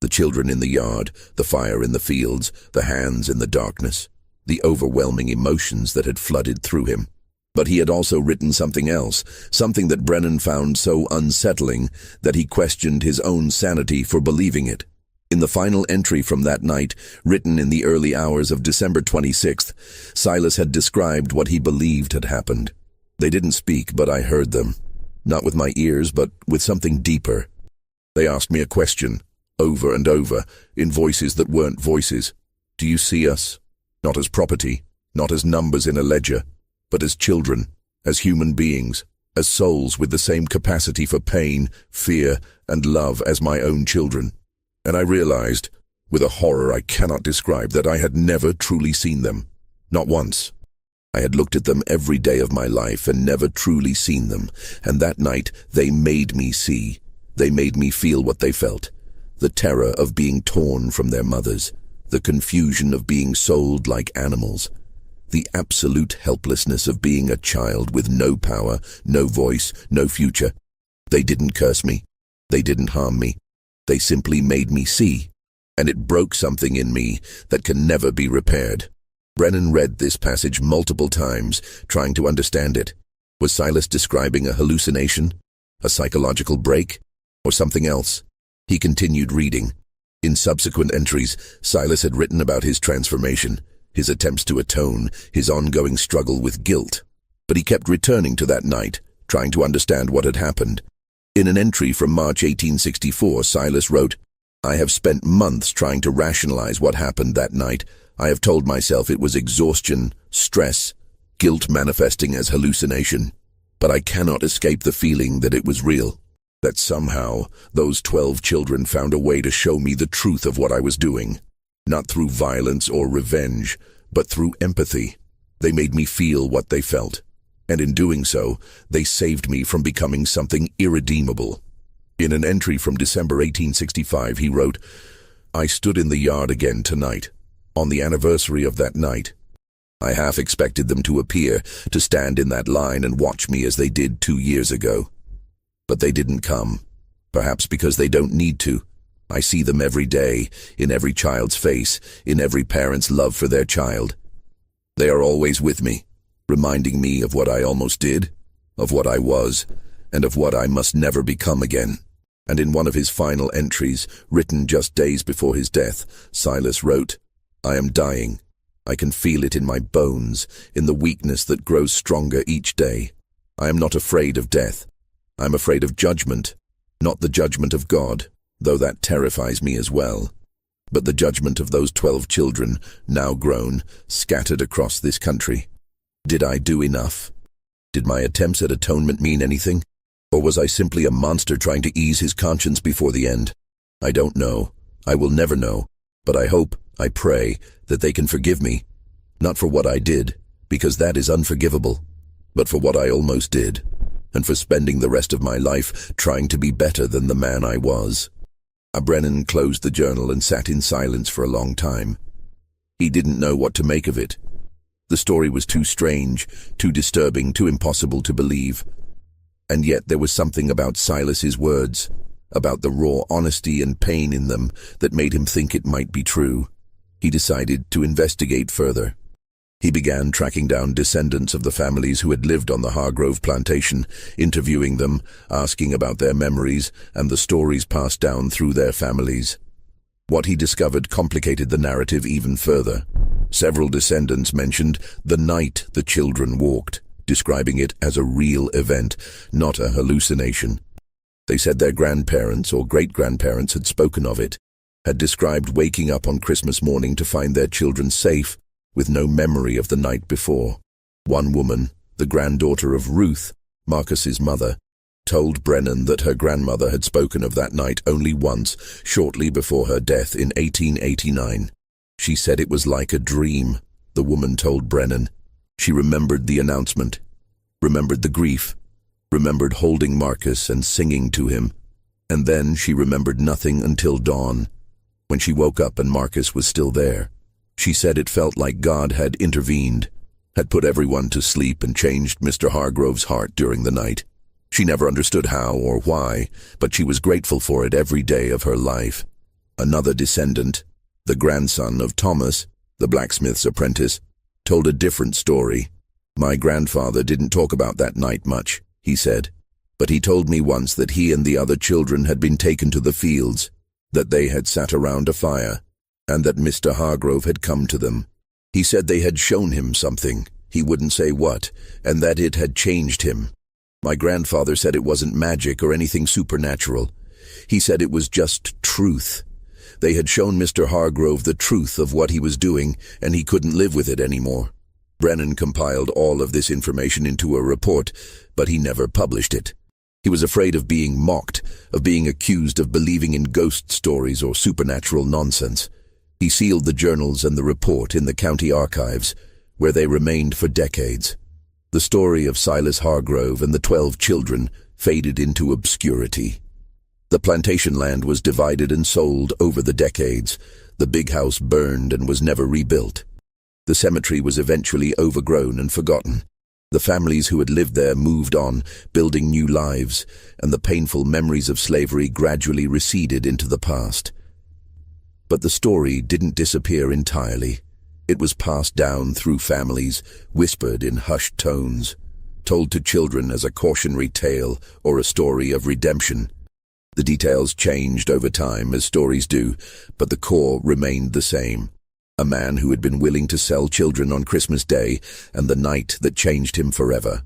The children in the yard, the fire in the fields, the hands in the darkness, the overwhelming emotions that had flooded through him. But he had also written something else, something that Brennan found so unsettling that he questioned his own sanity for believing it. In the final entry from that night, written in the early hours of December 26th, Silas had described what he believed had happened. They didn't speak, but I heard them. Not with my ears, but with something deeper. They asked me a question, over and over, in voices that weren't voices. Do you see us? Not as property, not as numbers in a ledger, but as children, as human beings, as souls with the same capacity for pain, fear, and love as my own children. And I realized, with a horror I cannot describe, that I had never truly seen them. Not once. I had looked at them every day of my life and never truly seen them, and that night they made me see. They made me feel what they felt. The terror of being torn from their mothers, the confusion of being sold like animals, the absolute helplessness of being a child with no power, no voice, no future. They didn't curse me. They didn't harm me. They simply made me see, and it broke something in me that can never be repaired. Brennan read this passage multiple times, trying to understand it. Was Silas describing a hallucination, a psychological break, or something else? He continued reading. In subsequent entries, Silas had written about his transformation, his attempts to atone, his ongoing struggle with guilt. But he kept returning to that night, trying to understand what had happened. In an entry from March 1864, Silas wrote, "I have spent months trying to rationalize what happened that night. I have told myself it was exhaustion, stress, guilt manifesting as hallucination. But I cannot escape the feeling that it was real, that somehow those 12 children found a way to show me the truth of what I was doing. Not through violence or revenge, but through empathy. They made me feel what they felt. And in doing so, they saved me from becoming something irredeemable." In an entry from December 1865, he wrote, "I stood in the yard again tonight, on the anniversary of that night. I half expected them to appear, to stand in that line and watch me as they did 2 years ago. But they didn't come, perhaps because they don't need to. I see them every day, in every child's face, in every parent's love for their child. They are always with me, reminding me of what I almost did, of what I was, and of what I must never become again." And in one of his final entries, written just days before his death, Silas wrote, "I am dying, I can feel it in my bones, in the weakness that grows stronger each day. I am not afraid of death. I am afraid of judgment, not the judgment of God, though that terrifies me as well, but the judgment of those 12 children, now grown, scattered across this country. Did I do enough? Did my attempts at atonement mean anything? Or was I simply a monster trying to ease his conscience before the end? I don't know. I will never know. But I hope, I pray, that they can forgive me. Not for what I did, because that is unforgivable, but for what I almost did, and for spending the rest of my life trying to be better than the man I was. Brennan closed the journal and sat in silence for a long time. He didn't know what to make of it. The story was too strange, too disturbing, too impossible to believe. And yet there was something about Silas's words, about the raw honesty and pain in them, that made him think it might be true. He decided to investigate further. He began tracking down descendants of the families who had lived on the Hargrove plantation, interviewing them, asking about their memories and the stories passed down through their families. What he discovered complicated the narrative even further. Several descendants mentioned the night the children walked, describing it as a real event, not a hallucination. They said their grandparents or great-grandparents had spoken of it, had described waking up on Christmas morning to find their children safe, with no memory of the night before. One woman, the granddaughter of Ruth, Marcus's mother, told Brennan that her grandmother had spoken of that night only once, shortly before her death in 1889. She said it was like a dream, the woman told Brennan. She remembered the announcement, remembered the grief, remembered holding Marcus and singing to him, and then she remembered nothing until dawn, when she woke up and Marcus was still there. She said it felt like God had intervened, had put everyone to sleep and changed Mr. Hargrove's heart during the night. She never understood how or why, but she was grateful for it every day of her life. Another descendant, the grandson of Thomas, the blacksmith's apprentice, told a different story. My grandfather didn't talk about that night much, he said, but he told me once that he and the other children had been taken to the fields, that they had sat around a fire, and that Mr. Hargrove had come to them. He said they had shown him something, he wouldn't say what, and that it had changed him. My grandfather said it wasn't magic or anything supernatural. He said it was just truth. They had shown Mr. Hargrove the truth of what he was doing, and he couldn't live with it anymore. Brennan compiled all of this information into a report, but he never published it. He was afraid of being mocked, of being accused of believing in ghost stories or supernatural nonsense. He sealed the journals and the report in the county archives, where they remained for decades. The story of Silas Hargrove and the 12 children faded into obscurity. The plantation land was divided and sold over the decades. The big house burned and was never rebuilt. The cemetery was eventually overgrown and forgotten. The families who had lived there moved on, building new lives, and the painful memories of slavery gradually receded into the past. But the story didn't disappear entirely. It was passed down through families, whispered in hushed tones, told to children as a cautionary tale or a story of redemption. The details changed over time, as stories do, but the core remained the same. A man who had been willing to sell children on Christmas Day and the night that changed him forever.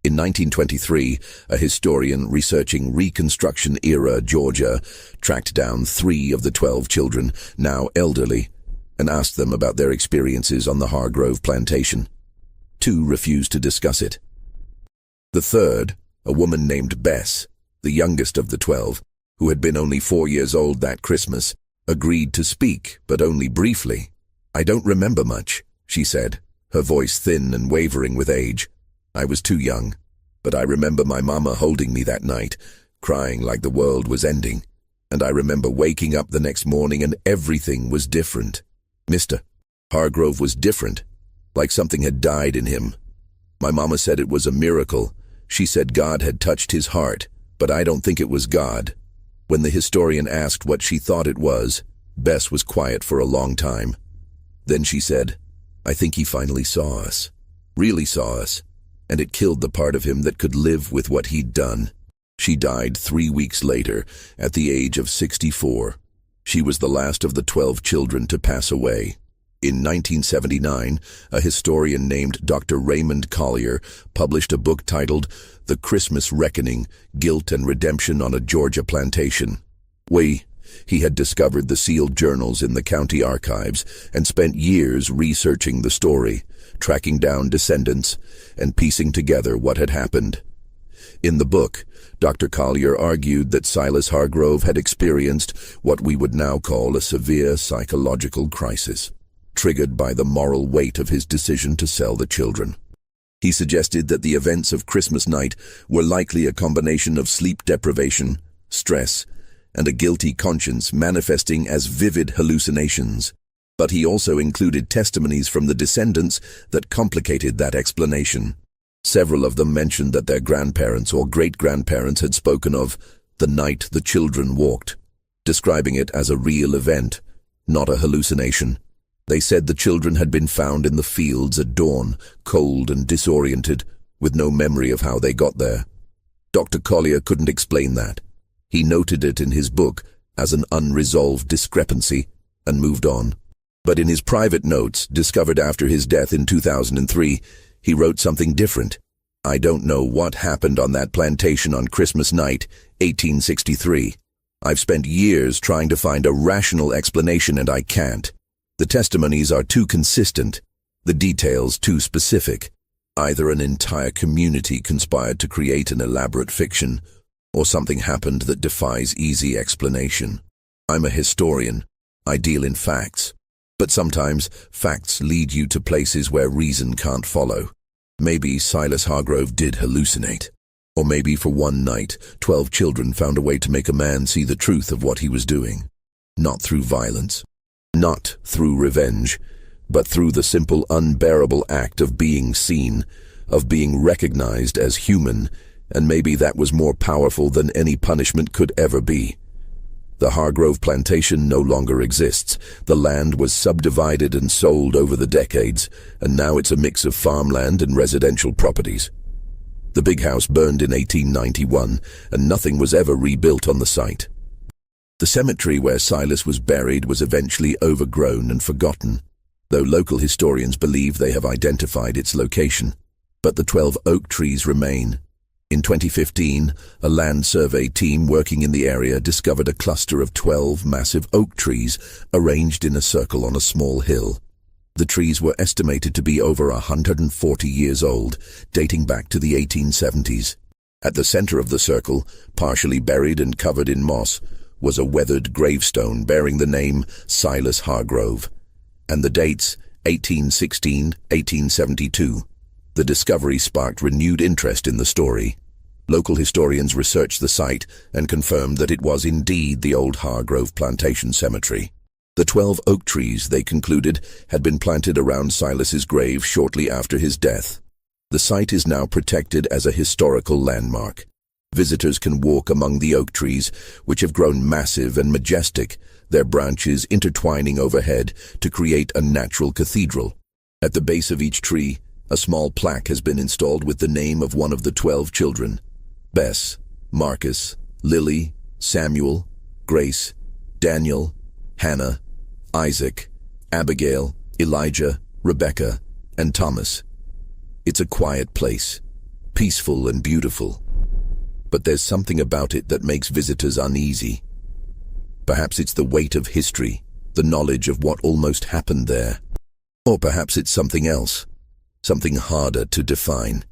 In 1923, a historian researching Reconstruction-era Georgia tracked down 3 of the 12 children, now elderly, and asked them about their experiences on the Hargrove plantation. 2 refused to discuss it. The third, a woman named Bess, the youngest of the 12, who had been only 4 years old that Christmas, agreed to speak, but only briefly. "I don't remember much," she said, her voice thin and wavering with age. "I was too young, but I remember my mama holding me that night, crying like the world was ending, and I remember waking up the next morning and everything was different. Mr. Hargrove was different, like something had died in him. My mama said it was a miracle. She said God had touched his heart, but I don't think it was God." When the historian asked what she thought it was, Bess was quiet for a long time. Then she said, "I think he finally saw us, really saw us, and it killed the part of him that could live with what he'd done." She died 3 weeks later, at the age of 64. She was the last of the 12 children to pass away. In 1979, a historian named Dr. Raymond Collier published a book titled The Christmas Reckoning, Guilt and Redemption on a Georgia Plantation. He had discovered the sealed journals in the county archives and spent years researching the story, tracking down descendants, and piecing together what had happened. In the book, Dr. Collier argued that Silas Hargrove had experienced what we would now call a severe psychological crisis, triggered by the moral weight of his decision to sell the children. He suggested that the events of Christmas night were likely a combination of sleep deprivation, stress, and a guilty conscience manifesting as vivid hallucinations. But he also included testimonies from the descendants that complicated that explanation. Several of them mentioned that their grandparents or great-grandparents had spoken of the night the children walked, describing it as a real event, not a hallucination. They said the children had been found in the fields at dawn, cold and disoriented, with no memory of how they got there. Dr. Collier couldn't explain that. He noted it in his book as an unresolved discrepancy and moved on. But in his private notes, discovered after his death in 2003, he wrote something different. "I don't know what happened on that plantation on Christmas night, 1863. I've spent years trying to find a rational explanation and I can't. The testimonies are too consistent, the details too specific. Either an entire community conspired to create an elaborate fiction, or something happened that defies easy explanation. I'm a historian. I deal in facts. But sometimes facts lead you to places where reason can't follow. Maybe Silas Hargrove did hallucinate. Or maybe for one night, 12 children found a way to make a man see the truth of what he was doing. Not through violence. Not through revenge, but through the simple, unbearable act of being seen, of being recognized as human, and maybe that was more powerful than any punishment could ever be. The Hargrove plantation no longer exists. The land was subdivided and sold over the decades, and now it's a mix of farmland and residential properties. The big house burned in 1891, and nothing was ever rebuilt on the site. The cemetery where Silas was buried was eventually overgrown and forgotten, though local historians believe they have identified its location. But the 12 oak trees remain. In 2015, a land survey team working in the area discovered a cluster of 12 massive oak trees arranged in a circle on a small hill. The trees were estimated to be over 140 years old, dating back to the 1870s. At the center of the circle, partially buried and covered in moss, was a weathered gravestone bearing the name Silas Hargrove, and the dates 1816, 1872. The discovery sparked renewed interest in the story. Local historians researched the site and confirmed that it was indeed the old Hargrove Plantation Cemetery. The 12 oak trees, they concluded, had been planted around Silas's grave shortly after his death. The site is now protected as a historical landmark. Visitors can walk among the oak trees, which have grown massive and majestic, their branches intertwining overhead to create a natural cathedral. At the base of each tree, a small plaque has been installed with the name of one of the 12 children: Bess, Marcus, Lily, Samuel, Grace, Daniel, Hannah, Isaac, Abigail, Elijah, Rebecca, and Thomas. It's a quiet place, peaceful and beautiful. But there's something about it that makes visitors uneasy. Perhaps it's the weight of history, the knowledge of what almost happened there. Or perhaps it's something else, something harder to define.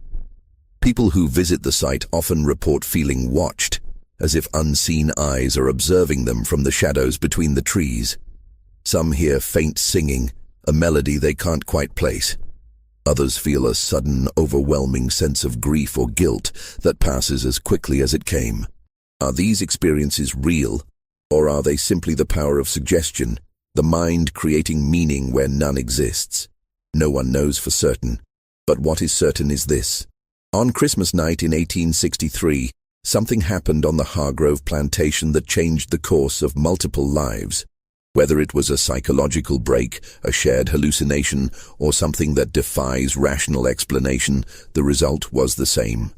People who visit the site often report feeling watched, as if unseen eyes are observing them from the shadows between the trees. Some hear faint singing, a melody they can't quite place. Others feel a sudden, overwhelming sense of grief or guilt that passes as quickly as it came. Are these experiences real, or are they simply the power of suggestion, the mind creating meaning where none exists? No one knows for certain, but what is certain is this. On Christmas night in 1863, something happened on the Hargrove plantation that changed the course of multiple lives. Whether it was a psychological break, a shared hallucination, or something that defies rational explanation, the result was the same.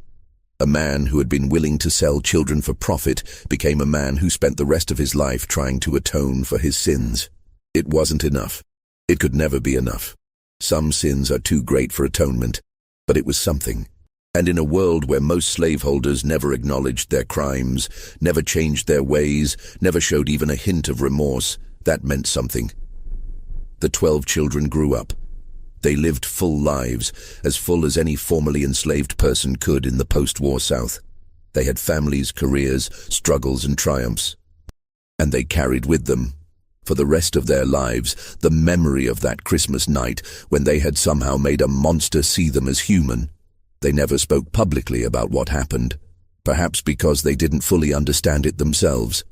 A man who had been willing to sell children for profit became a man who spent the rest of his life trying to atone for his sins. It wasn't enough. It could never be enough. Some sins are too great for atonement, but it was something. And in a world where most slaveholders never acknowledged their crimes, never changed their ways, never showed even a hint of remorse, that meant something. The 12 children grew up. They lived full lives, as full as any formerly enslaved person could in the post-war South. They had families, careers, struggles, and triumphs. And they carried with them, for the rest of their lives, the memory of that Christmas night when they had somehow made a monster see them as human. They never spoke publicly about what happened, perhaps because they didn't fully understand it themselves,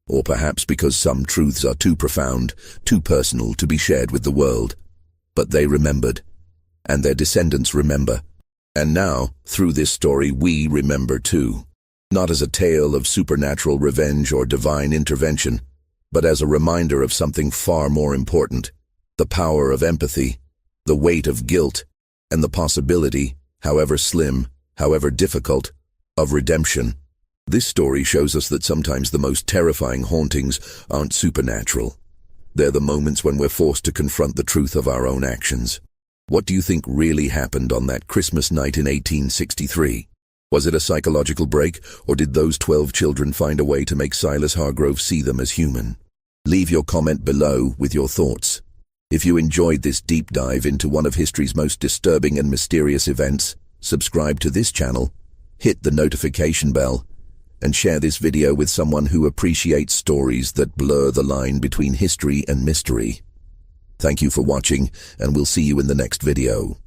or perhaps because some truths are too profound, too personal to be shared with the world. But they remembered, and their descendants remember. And now, through this story, we remember too. Not as a tale of supernatural revenge or divine intervention, but as a reminder of something far more important: the power of empathy, the weight of guilt, and the possibility, however slim, however difficult, of redemption. This story shows us that sometimes the most terrifying hauntings aren't supernatural. They're the moments when we're forced to confront the truth of our own actions. What do you think really happened on that Christmas night in 1863? Was it a psychological break, or did those 12 children find a way to make Silas Hargrove see them as human? Leave your comment below with your thoughts. If you enjoyed this deep dive into one of history's most disturbing and mysterious events, subscribe to this channel, hit the notification bell, and share this video with someone who appreciates stories that blur the line between history and mystery. Thank you for watching, and we'll see you in the next video.